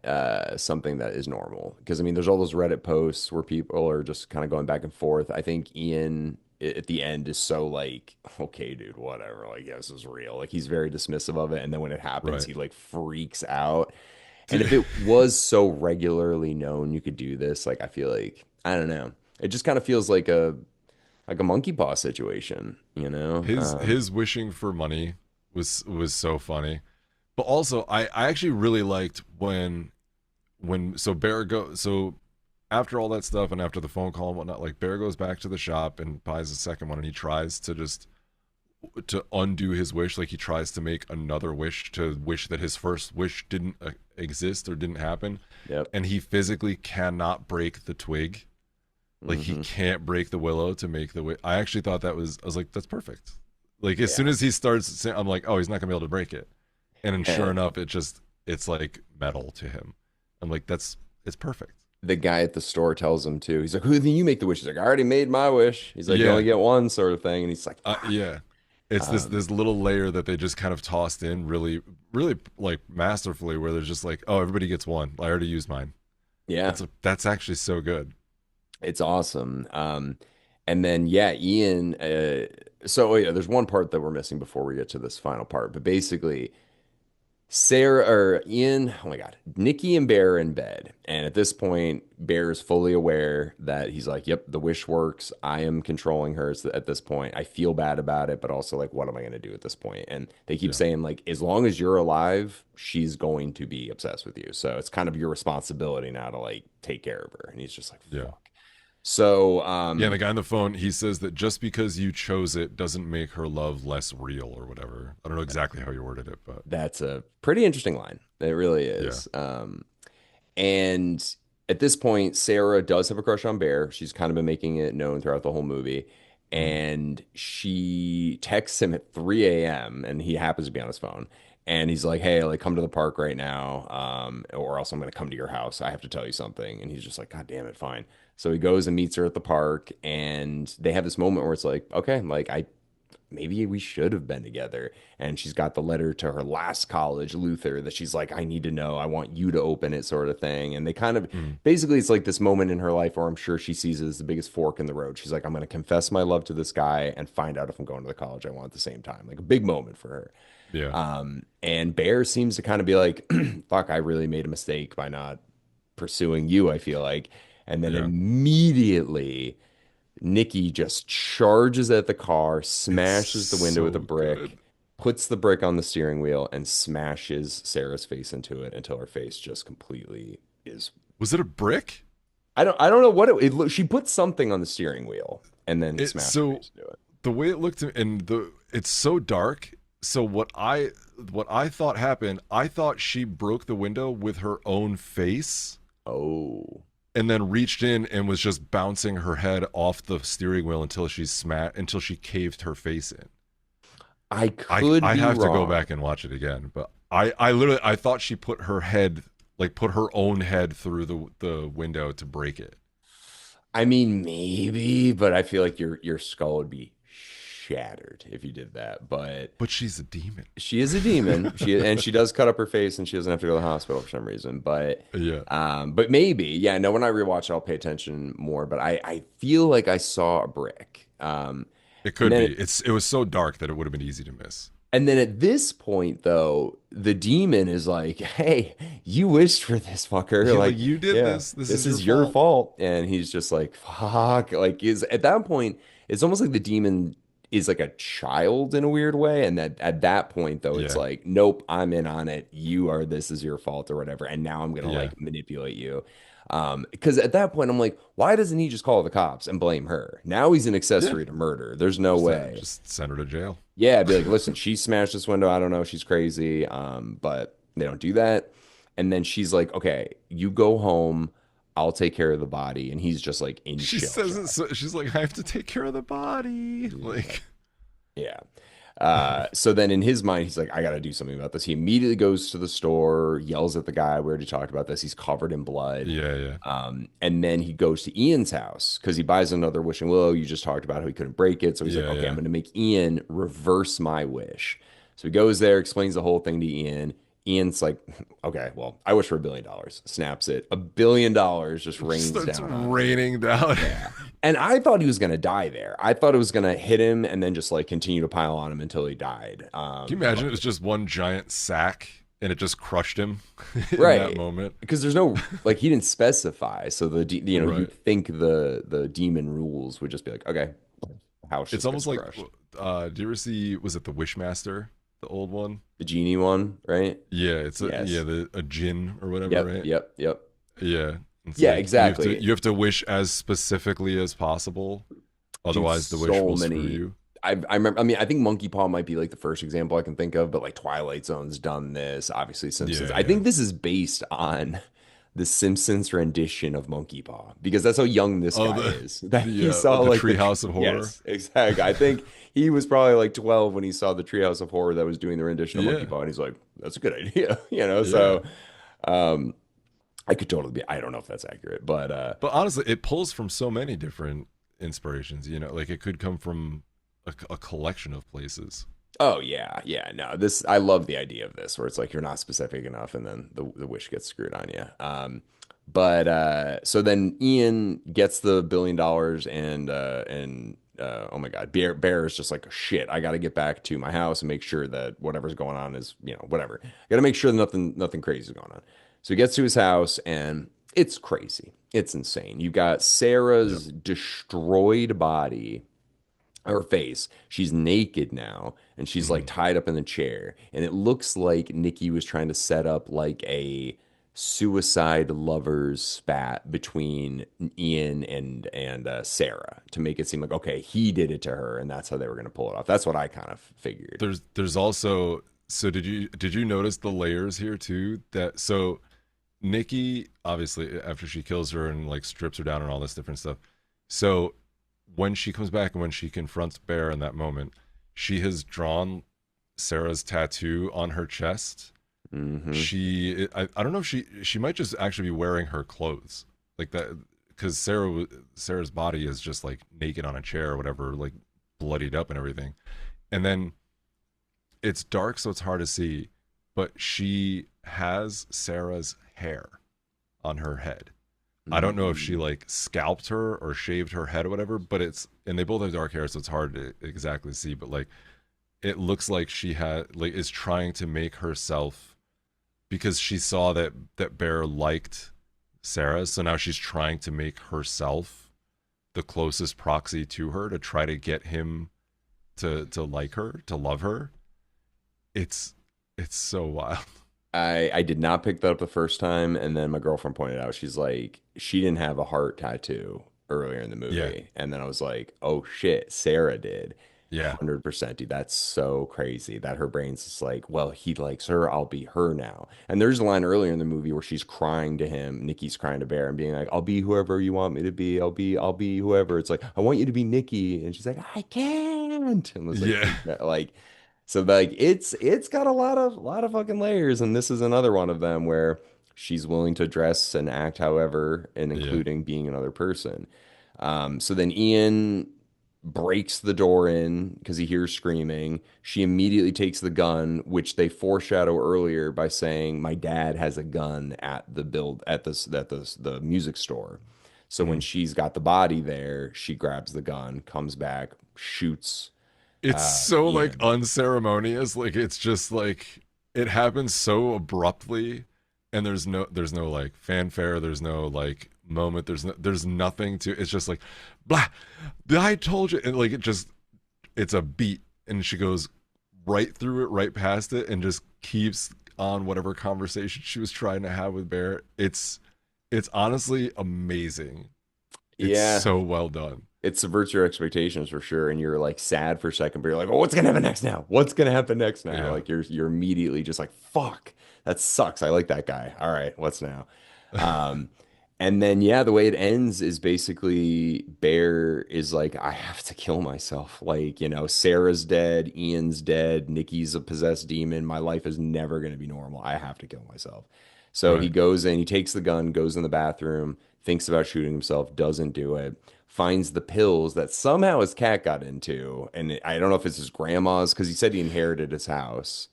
something that is normal because I mean, there's all those Reddit posts where people are just kind of going back and forth. I think Ian at the end is so like, okay, dude, whatever. Like, yeah, this is real. Like, he's very dismissive of it, and then when it happens, Right. he like freaks out. And if it was so regularly known you could do this, like, I feel like I don't know. It just kind of feels like a monkey paw situation, you know? His wishing for money was so funny. But also, I actually really liked when so Bear go so after all that stuff and after the phone call and whatnot, like Bear goes back to the shop and buys a second one, and he tries to just to undo his wish. Like he tries to make another wish, to wish that his first wish didn't exist or didn't happen, Yep. and he physically cannot break the twig. Like he Hmm. can't break the willow to make the I actually thought I was like, that's perfect. Like as soon Yeah. as he starts, I'm like, oh, he's not gonna be able to break it. And then sure And enough, it's like metal to him. I'm like, it's perfect. the guy at the store tells him too. He's like, "Who do you make the wish?" He's like, "I already made my wish." He's like, "You only Yeah, get one," sort of thing. And he's like, "Fuck." yeah. It's Um, this little layer that they just kind of tossed in really like masterfully, where they're just like, oh, everybody gets one. I already used mine. yeah, That's actually so good. it's awesome. And then yeah, Ian. So yeah, there's one part that we're missing before we get to this final part. But basically, Sarah or Ian, oh my God, Nikki and Bear are in bed. And at this point, Bear is fully aware that he's like, yep, the wish works. I am controlling her at this point. I feel bad about it, but also like, what am I going to do at this point? And they keep Yeah, saying, like, as long as you're alive, she's going to be obsessed with you. So it's kind of your responsibility now to like take care of her. And he's just like, yeah. fuck. So, Yeah, and the guy on the phone, he says that just because you chose it doesn't make her love less real or whatever. I don't know exactly how you worded it, but that's a pretty interesting line. It really yeah. is. And at this point, Sarah does have a crush on Bear. She's kind of been making it known throughout the whole movie. Mm, And she texts him at 3 a.m. and he happens to be on his phone. And he's like, "Hey, like come to the park right now, or else I'm gonna come to your house. I have to tell you something." And he's just like, "God damn it, fine." So he goes and meets her at the park, and they have this moment where it's like, okay, like I maybe we should have been together. And she's got the letter to her last college, Luther, that she's like, I need to know. I want you to open it, sort of thing. And they kind of mm, basically, it's like this moment in her life where I'm sure she sees it as the biggest fork in the road. She's like, I'm going to confess my love to this guy and find out if I'm going to the college I want at the same time. Like a big moment for her. yeah. And Bear seems to kind of be like, fuck, I really made a mistake by not pursuing you, I feel like. And then Yeah. immediately Nikki just charges at the car, It's smashes the window with a so brick, good. puts the brick on the steering wheel, and smashes Sarah's face into it until her face just completely is. Was it a brick? I don't know what she put something on the steering wheel and then It smashed her so face into it. the way it looked and the it's so dark. So what I thought happened, I thought she broke the window with her own face Oh, and then reached in and was just bouncing her head off the steering wheel until she caved her face in. I could I be have to go wrong. back and watch it again, but I literally I thought she put her head like put her own head through the window to break it. I mean, maybe, but I feel like your skull would be shattered if you did that. But But she's a demon. she is a demon. She does cut up her face and she doesn't have to go to the hospital for some reason. Yeah. But maybe, yeah, no, when I rewatch it, I'll pay attention more. But I feel like I saw a brick. It And could then be. It was so dark that it would have been easy to miss. and then at this point though, the demon is like, "Hey, you wished for this fucker. He's Like, like, you did yeah, this. This this is your is your fault. fault." And he's just like, "Fuck." Like is at that point, it's almost like the demon is like a child in a weird way. And that at that point though, it's Yeah. like, nope, I'm in on it. You are this is your fault or whatever. And now I'm gonna Yeah. like manipulate you. Because at that point I'm like, why doesn't he just call the cops and blame her? Now he's an Yeah. accessory to murder. There's no way. Just send her to jail. Yeah, be like, listen, she smashed this window. I don't know, she's crazy. But they don't do that. And then she's like, okay, you go home. I'll take care of the body. And he's just like in She shell says it. shock. So, she's like, I have to take care of the body. He's just like, Like, yeah. So then in his mind, he's like, I got to do something about this. He immediately goes to the store, yells at the guy. We already talked about this. He's covered in blood. yeah, yeah, And then he goes to Ian's house because he buys another wishing willow. You just talked about how he couldn't break it. So he's like, yeah, okay, I'm yeah. going to make Ian reverse my wish. So he goes there, explains the whole thing to Ian. Ian's like, okay, well, I wish for $1 billion. Snaps it. $1 billion just It just rains starts down on him. raining down. Yeah. And I thought he was going to die there. I thought it was going to hit him and then just like continue to pile on him until he died. Can you imagine But it was just one giant sack and it just crushed him in that right. moment? Because there's no like he didn't specify. So Right. you'd think the demon rules would just be like, okay, house It's just gets almost like, crushed. do you ever see, was it the Wishmaster, the old one? The genie one, right? Yeah, it's Yes. a djinn or whatever, Yep, right? yep, yep. Yeah. It's Yeah, like exactly. you have to wish as specifically as possible. Do Otherwise the wish so will screw many you. I remember. I mean, I think Monkey Paw might be like the first example I can think of, but like Twilight Zone's done this. Obviously, Simpsons. Yeah, I yeah. think this is based on the Simpsons rendition of Monkey Paw because that's how young this Oh, guy the is. That he saw the like Treehouse of Horror. yes, exactly. I think he was probably like 12 when he saw the Treehouse of Horror that was doing the rendition of Monkey Yeah, Paw, and he's like, "That's a good idea," you know. yeah. So, um, I could totally be. I don't know if that's accurate, but But honestly, it pulls from so many different inspirations. Like it could come from a collection of places. oh yeah, yeah. No, this I love the idea of this where it's like you're not specific enough and then the wish gets screwed on you. But so then Ian gets the $1 billion and oh my God, Bear is just like shit. I got to get back to my house and make sure that whatever's going on is, whatever. Got to make sure that nothing crazy is going on. So he gets to his house and it's crazy. It's insane. You got Yep. Sarah's destroyed body, her face. She's naked now and she's like Hmm. tied up in the chair. And it looks like Nikki was trying to set up like a suicide lovers spat between Ian and Sarah to make it seem like okay, he did it to her and that's how they were going to pull it off. That's what I kind of figured. There's also, so did you notice the layers here too? That so Nikki, obviously after she kills her and like strips her down and all this different stuff. So when she comes back and when she confronts Bear in that moment, she has drawn Sarah's tattoo on her chest. Hmm. I don't know if she might just actually be wearing her clothes like that, because Sarah's body is just like naked on a chair or whatever, like bloodied up and everything. And then it's dark, so it's hard to see, but she has Sarah's hair on her head. I don't know if she Hmm. like scalped her or shaved her head or whatever, but and they both have dark hair, so it's hard to exactly see. But like, it looks like she had like is trying to make herself, because she saw that Bear liked Sarah, so now she's trying to make herself the closest proxy to her to try to get him to like her, to love her. It's it's so wild. I did not pick that up the first time, and then my girlfriend pointed out she's like she didn't have a heart tattoo earlier in the Yeah, movie, and then I was like, oh shit, Sarah did. yeah, 100%, dude. That's so crazy that her brain's just like, well, he likes her, I'll be her now. And there's a line earlier in the movie where she's crying to him, Nikki's crying to Bear and being like, I'll be whoever you want me to be. I'll be whoever. It's like, I want you to be Nikki, and she's like, I can't, and was like, yeah, like so like it's got a lot of fucking layers, and this is another one of them where she's willing to dress and act however, and yeah. including being another person. So then Ian breaks the door in because he hears screaming. She immediately takes the gun, which they foreshadow earlier by saying, "My dad has a gun at the build at the music store." So when Mhm. she's got the body there, she grabs the gun, comes back, shoots It's so like Ian. unceremonious. Like it's just like it happens so abruptly, and there's no like fanfare. There's no like moment. There's nothing to. It's just like blah. I told you, and like it's a beat, and she goes right through it, right past it, and just keeps on whatever conversation she was trying to have with Bear. It's honestly amazing. It's Yeah, so well done. it subverts your expectations for sure, and you're like sad for a second, but you're like, "Oh, what's gonna happen next now? What's gonna happen next now?" Yeah. Like you're immediately just like, "Fuck, that sucks. I like that guy. All right, what's now?" Um, and then yeah, the way it ends is basically Bear is like, "I have to kill myself. Like Sarah's dead, Ian's dead, Nikki's a possessed demon. My life is never gonna be normal. I have to kill myself." So he Right. goes in, he takes the gun, goes in the bathroom, thinks about shooting himself, doesn't do it, finds the pills that somehow his cat got into. And I don't know if it's his grandma's because he said he inherited his house.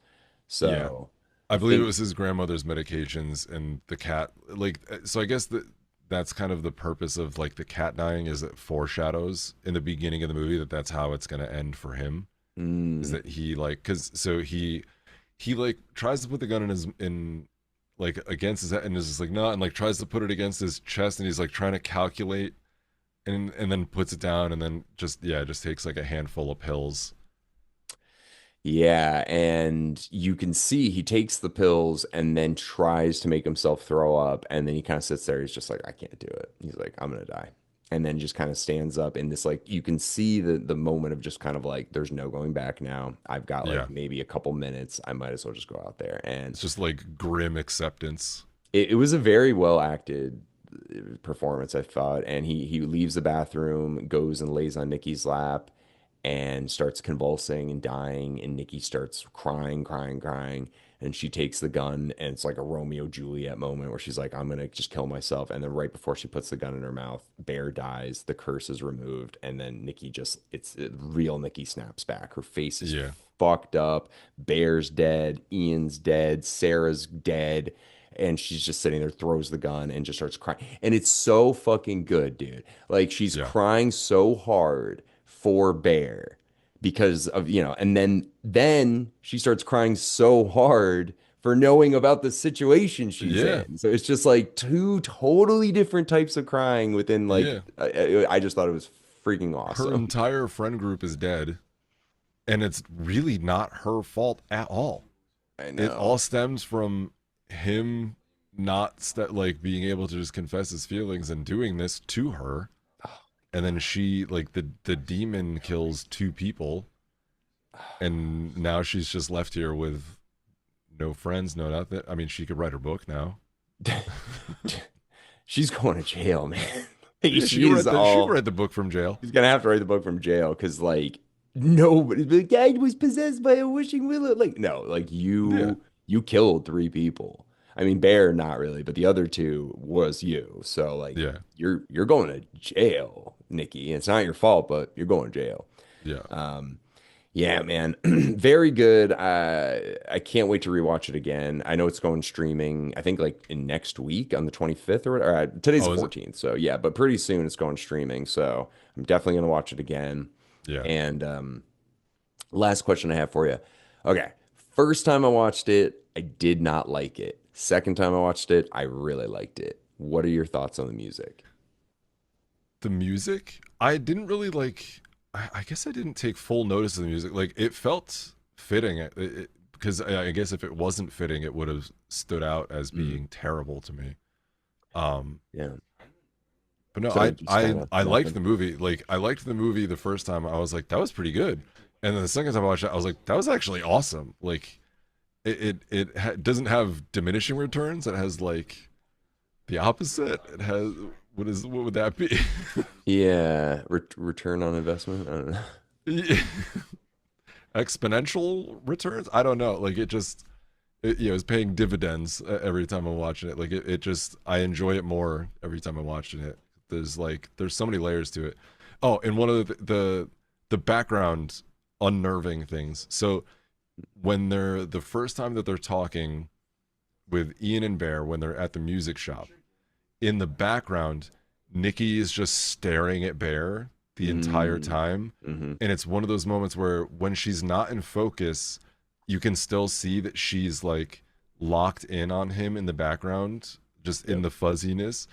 Yeah. So I I believe it think, was his grandmother's medications and the cat. Like, so I guess that's kind of the purpose of like the cat dying, is it foreshadows in the beginning of the movie that that's how it's going to end for him. Is mm, that he like, cause so he like tries to put the gun in like against his head and is just like, no, and like tries to put it against his chest and he's like trying to calculate and then puts it down and then just takes like a handful of pills. yeah. And you can see he takes the pills and then tries to make himself throw up. And then he kind of sits there. He's just like, I can't do it. He's like, I'm going to die. and then just kind of stands up in this, like, you can see the moment of just kind of like there's no going back now. I've got Yeah. like maybe a couple minutes. I might as well just go out there. And It's just like grim acceptance. it was a very well acted performance, I thought. And he leaves the bathroom, goes and lays on Nikki's lap, and starts convulsing and dying. And Nikki starts crying, crying, crying. And she takes the gun, and it's like a Romeo Juliet moment where she's like, "I'm gonna just kill myself." And then right before she puts the gun in her mouth, Bear dies. The curse is removed, and then Nikki just real Nikki snaps back. Her face is Yeah. fucked up. Bear's dead. Ian's dead. Sarah's dead, and she's just sitting there, throws the gun, and just starts crying. And it's so fucking good, dude. Like, she's Yeah. crying so hard for Bear because of, and then she starts crying so hard for knowing about the situation she's Yeah. in. So it's just like two totally different types of crying within, like, Yeah. I just thought it was freaking Her awesome. entire friend group is dead, and it's really not her fault at all. I It all know. stems from him not like being able to just confess his feelings and doing this to her, and then she, like, the demon kills two people, and now she's just left here with no friends, no nothing. I mean, she could write her book now. She's going to jail, man. Like, Yeah, she could she's write all the book from jail. she's gonna have to write the book from jail because, like, nobody, the guy was possessed by a wishing willow. Like, no, like, Yeah. you killed three people. I mean, Bear, not really, but the other two was you. So, like, Yeah. you're going to jail, Nikki. It's not your fault, but you're going to jail. Yeah. Um, yeah, man, very good. I can't wait to rewatch it again. I know it's going streaming. I think like in next week on the 25th or whatever. Today's the Oh, is it? 14th, so yeah. But pretty soon it's going streaming. So I'm definitely gonna watch it again. Yeah. And last question I have for you. Okay, first time I watched it, I did not like it. Second time I watched it, I really liked it. What are your thoughts on the music? The music, I didn't really like. I guess I didn't take full notice of the music. Like, it felt fitting, because I guess if it wasn't fitting, it would have stood out as Mm, being terrible to me. Um, yeah. but no, So it just kind of I liked nothing. the movie. Like, I liked the movie the first time. I was like, that was pretty good. And then the second time I watched it, I was like, that was actually awesome. Like, doesn't have diminishing returns. It has like the opposite. It has, what would that be? Yeah, return on investment. I don't know. Exponential returns. I don't know. Like, it's paying dividends every time I'm watching it. Like, it just, I enjoy it more every time I'm watching it. There's so many layers to it. Oh, and one of the background unnerving things. So when they're the first time that they're talking with Ian and Bear, when they're at the music shop, in the background, Nikki is just staring at Bear the entire Mm, time. hmm. And it's one of those moments where when she's not in focus, you can still see that she's like locked in on him in the background, just in Yep. the fuzziness.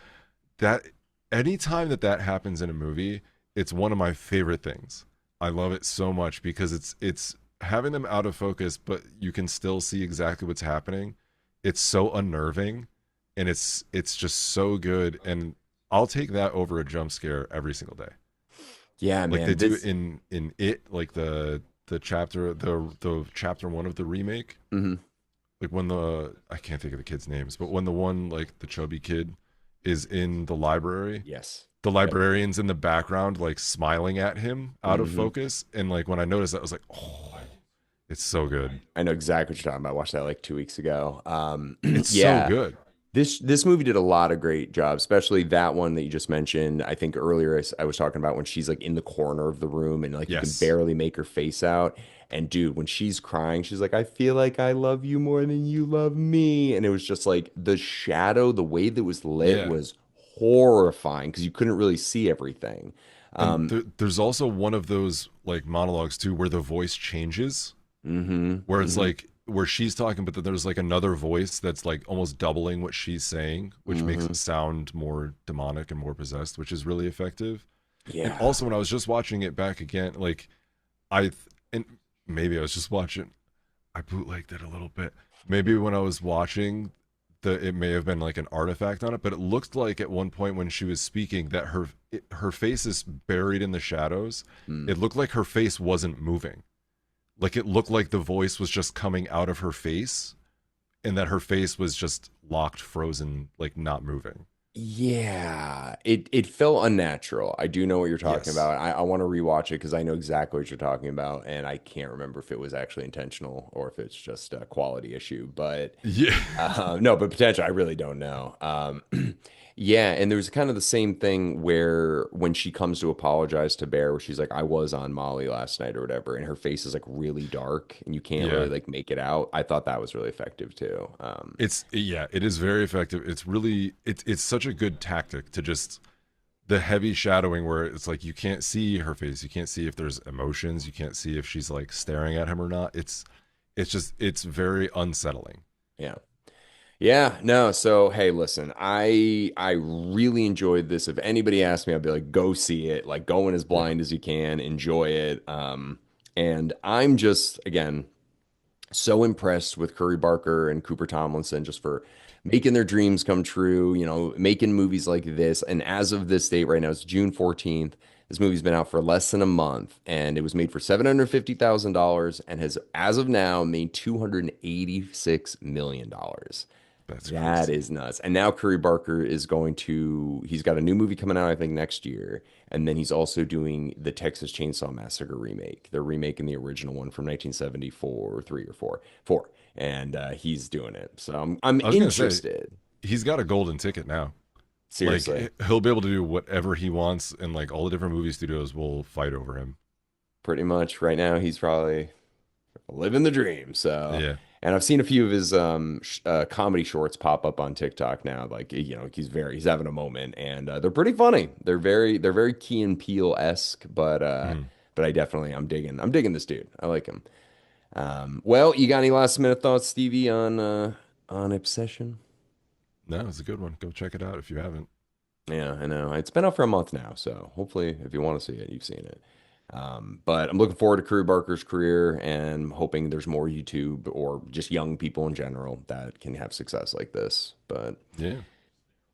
That anytime that happens in a movie, it's one of my favorite things. I love it so much because it's having them out of focus, but you can still see exactly what's happening. It's so unnerving, and it's just so good. And I'll take that over a jump scare every single day, Yeah, like they man. do This. in it, like the chapter the chapter one of the remake. Mhm. Like when the I can't think of the kids' names, but when the one, like the chubby kid, is in the library, Yes. the Yep. librarian's in the background, like smiling at him out of Hmm. focus. And like when I noticed that, I was like, oh, it's so good. I know exactly what you're talking about. I watched that like 2 weeks ago. It's so Yeah. good. This movie did a lot of great jobs, especially that one that you just mentioned. I think earlier I was talking about when she's like in the corner of the room and like you can Yes. barely make her face out. And dude, when she's crying, she's like, "I feel like I love you more than you love me." And it was just like the shadow, the way that was lit Yeah. was horrifying because you couldn't really see everything. And Um, there's also one of those like monologues too where the voice changes, hmm. where it's Hmm. like where she's talking, but then there's like another voice that's like almost doubling what she's saying, which makes Hmm. it sound more demonic and more possessed, which is really effective. And Yeah. also when I was just watching it back again, like and maybe I was just watching, I bootlegged it a little bit. Maybe when I was watching it may have been like an artifact on it, but it looked like at one point when she was speaking that her face is buried in the shadows. Hmm. It looked like her face wasn't moving. Like it looked like the voice was just coming out of her face, and that her face was just locked, frozen, like not moving. Yeah, it felt unnatural. I do know what you're talking Yes. about. I want to rewatch it because I know exactly what you're talking about, and I can't remember if it was actually intentional or if it's just a quality issue. But Yeah. no, but potential, I really don't know. Yeah, and there's kind of the same thing where when she comes to apologize to Bear, where she's like, "I was on Molly last night" or whatever, and her face is like really dark, and you can't really Yeah. like make it out. I thought that was really effective too. It is very effective. It's really it's such a good tactic to just the heavy shadowing where it's like you can't see her face, you can't see if there's emotions, you can't see if she's like staring at him or not. It's just it's very unsettling. Yeah. Yeah, no. So, hey, listen, I really enjoyed this. If anybody asked me, I'd be like, go see it. Like, go in as Yeah. blind as you can, enjoy it. And I'm just again so impressed with Curry Barker and Cooper Tomlinson just for making their dreams come true, making movies like this. And as of this date right now, it's June 14th. This movie's been out for less than a month and it was made for $750,000 and has, as of now, made $286 million. That's That crazy. is nuts. And now Curry Barker is he's got a new movie coming out, I think, next year. And then he's also doing the Texas Chainsaw Massacre remake. They're remaking the original one from 1974, or three or four, four. And he's doing it. So I'm I was gonna say interested. he's got a golden ticket now. Like Seriously. he'll be able to do whatever he wants, and like all the different movie studios will fight over him. Pretty much right now, he's probably living the dream. So, Yeah. and I've seen a few of his comedy shorts pop up on TikTok now. Like, he's having a moment, and they're pretty funny. They're very Key and Peele-esque, Mm. but I'm digging this dude. I like him. Well, you got any last minute thoughts, Stevie, on Obsession? No, it's a good one. Go check it out if you haven't. Yeah, I know. It's been out for a month now, so hopefully, if you want to see it, you've seen it. But I'm looking forward to Curry Barker's career and hoping there's more YouTube or just young people in general that can have success like this. But Yeah.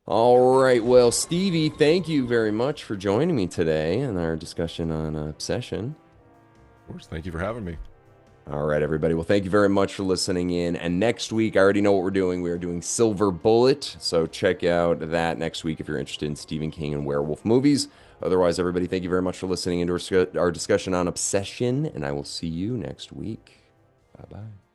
all right, well, Stevie, thank you very much for joining me today in our discussion on Obsession. Of course. Thank you for having me. All right, everybody. Well, thank you very much for listening in. And next week, I already know what we're doing. We are doing Silver Bullet. So check out that next week if you're interested in Stephen King and werewolf movies. Otherwise, everybody, thank you very much for listening into our discussion on Obsession. And I will see you next week. Bye bye.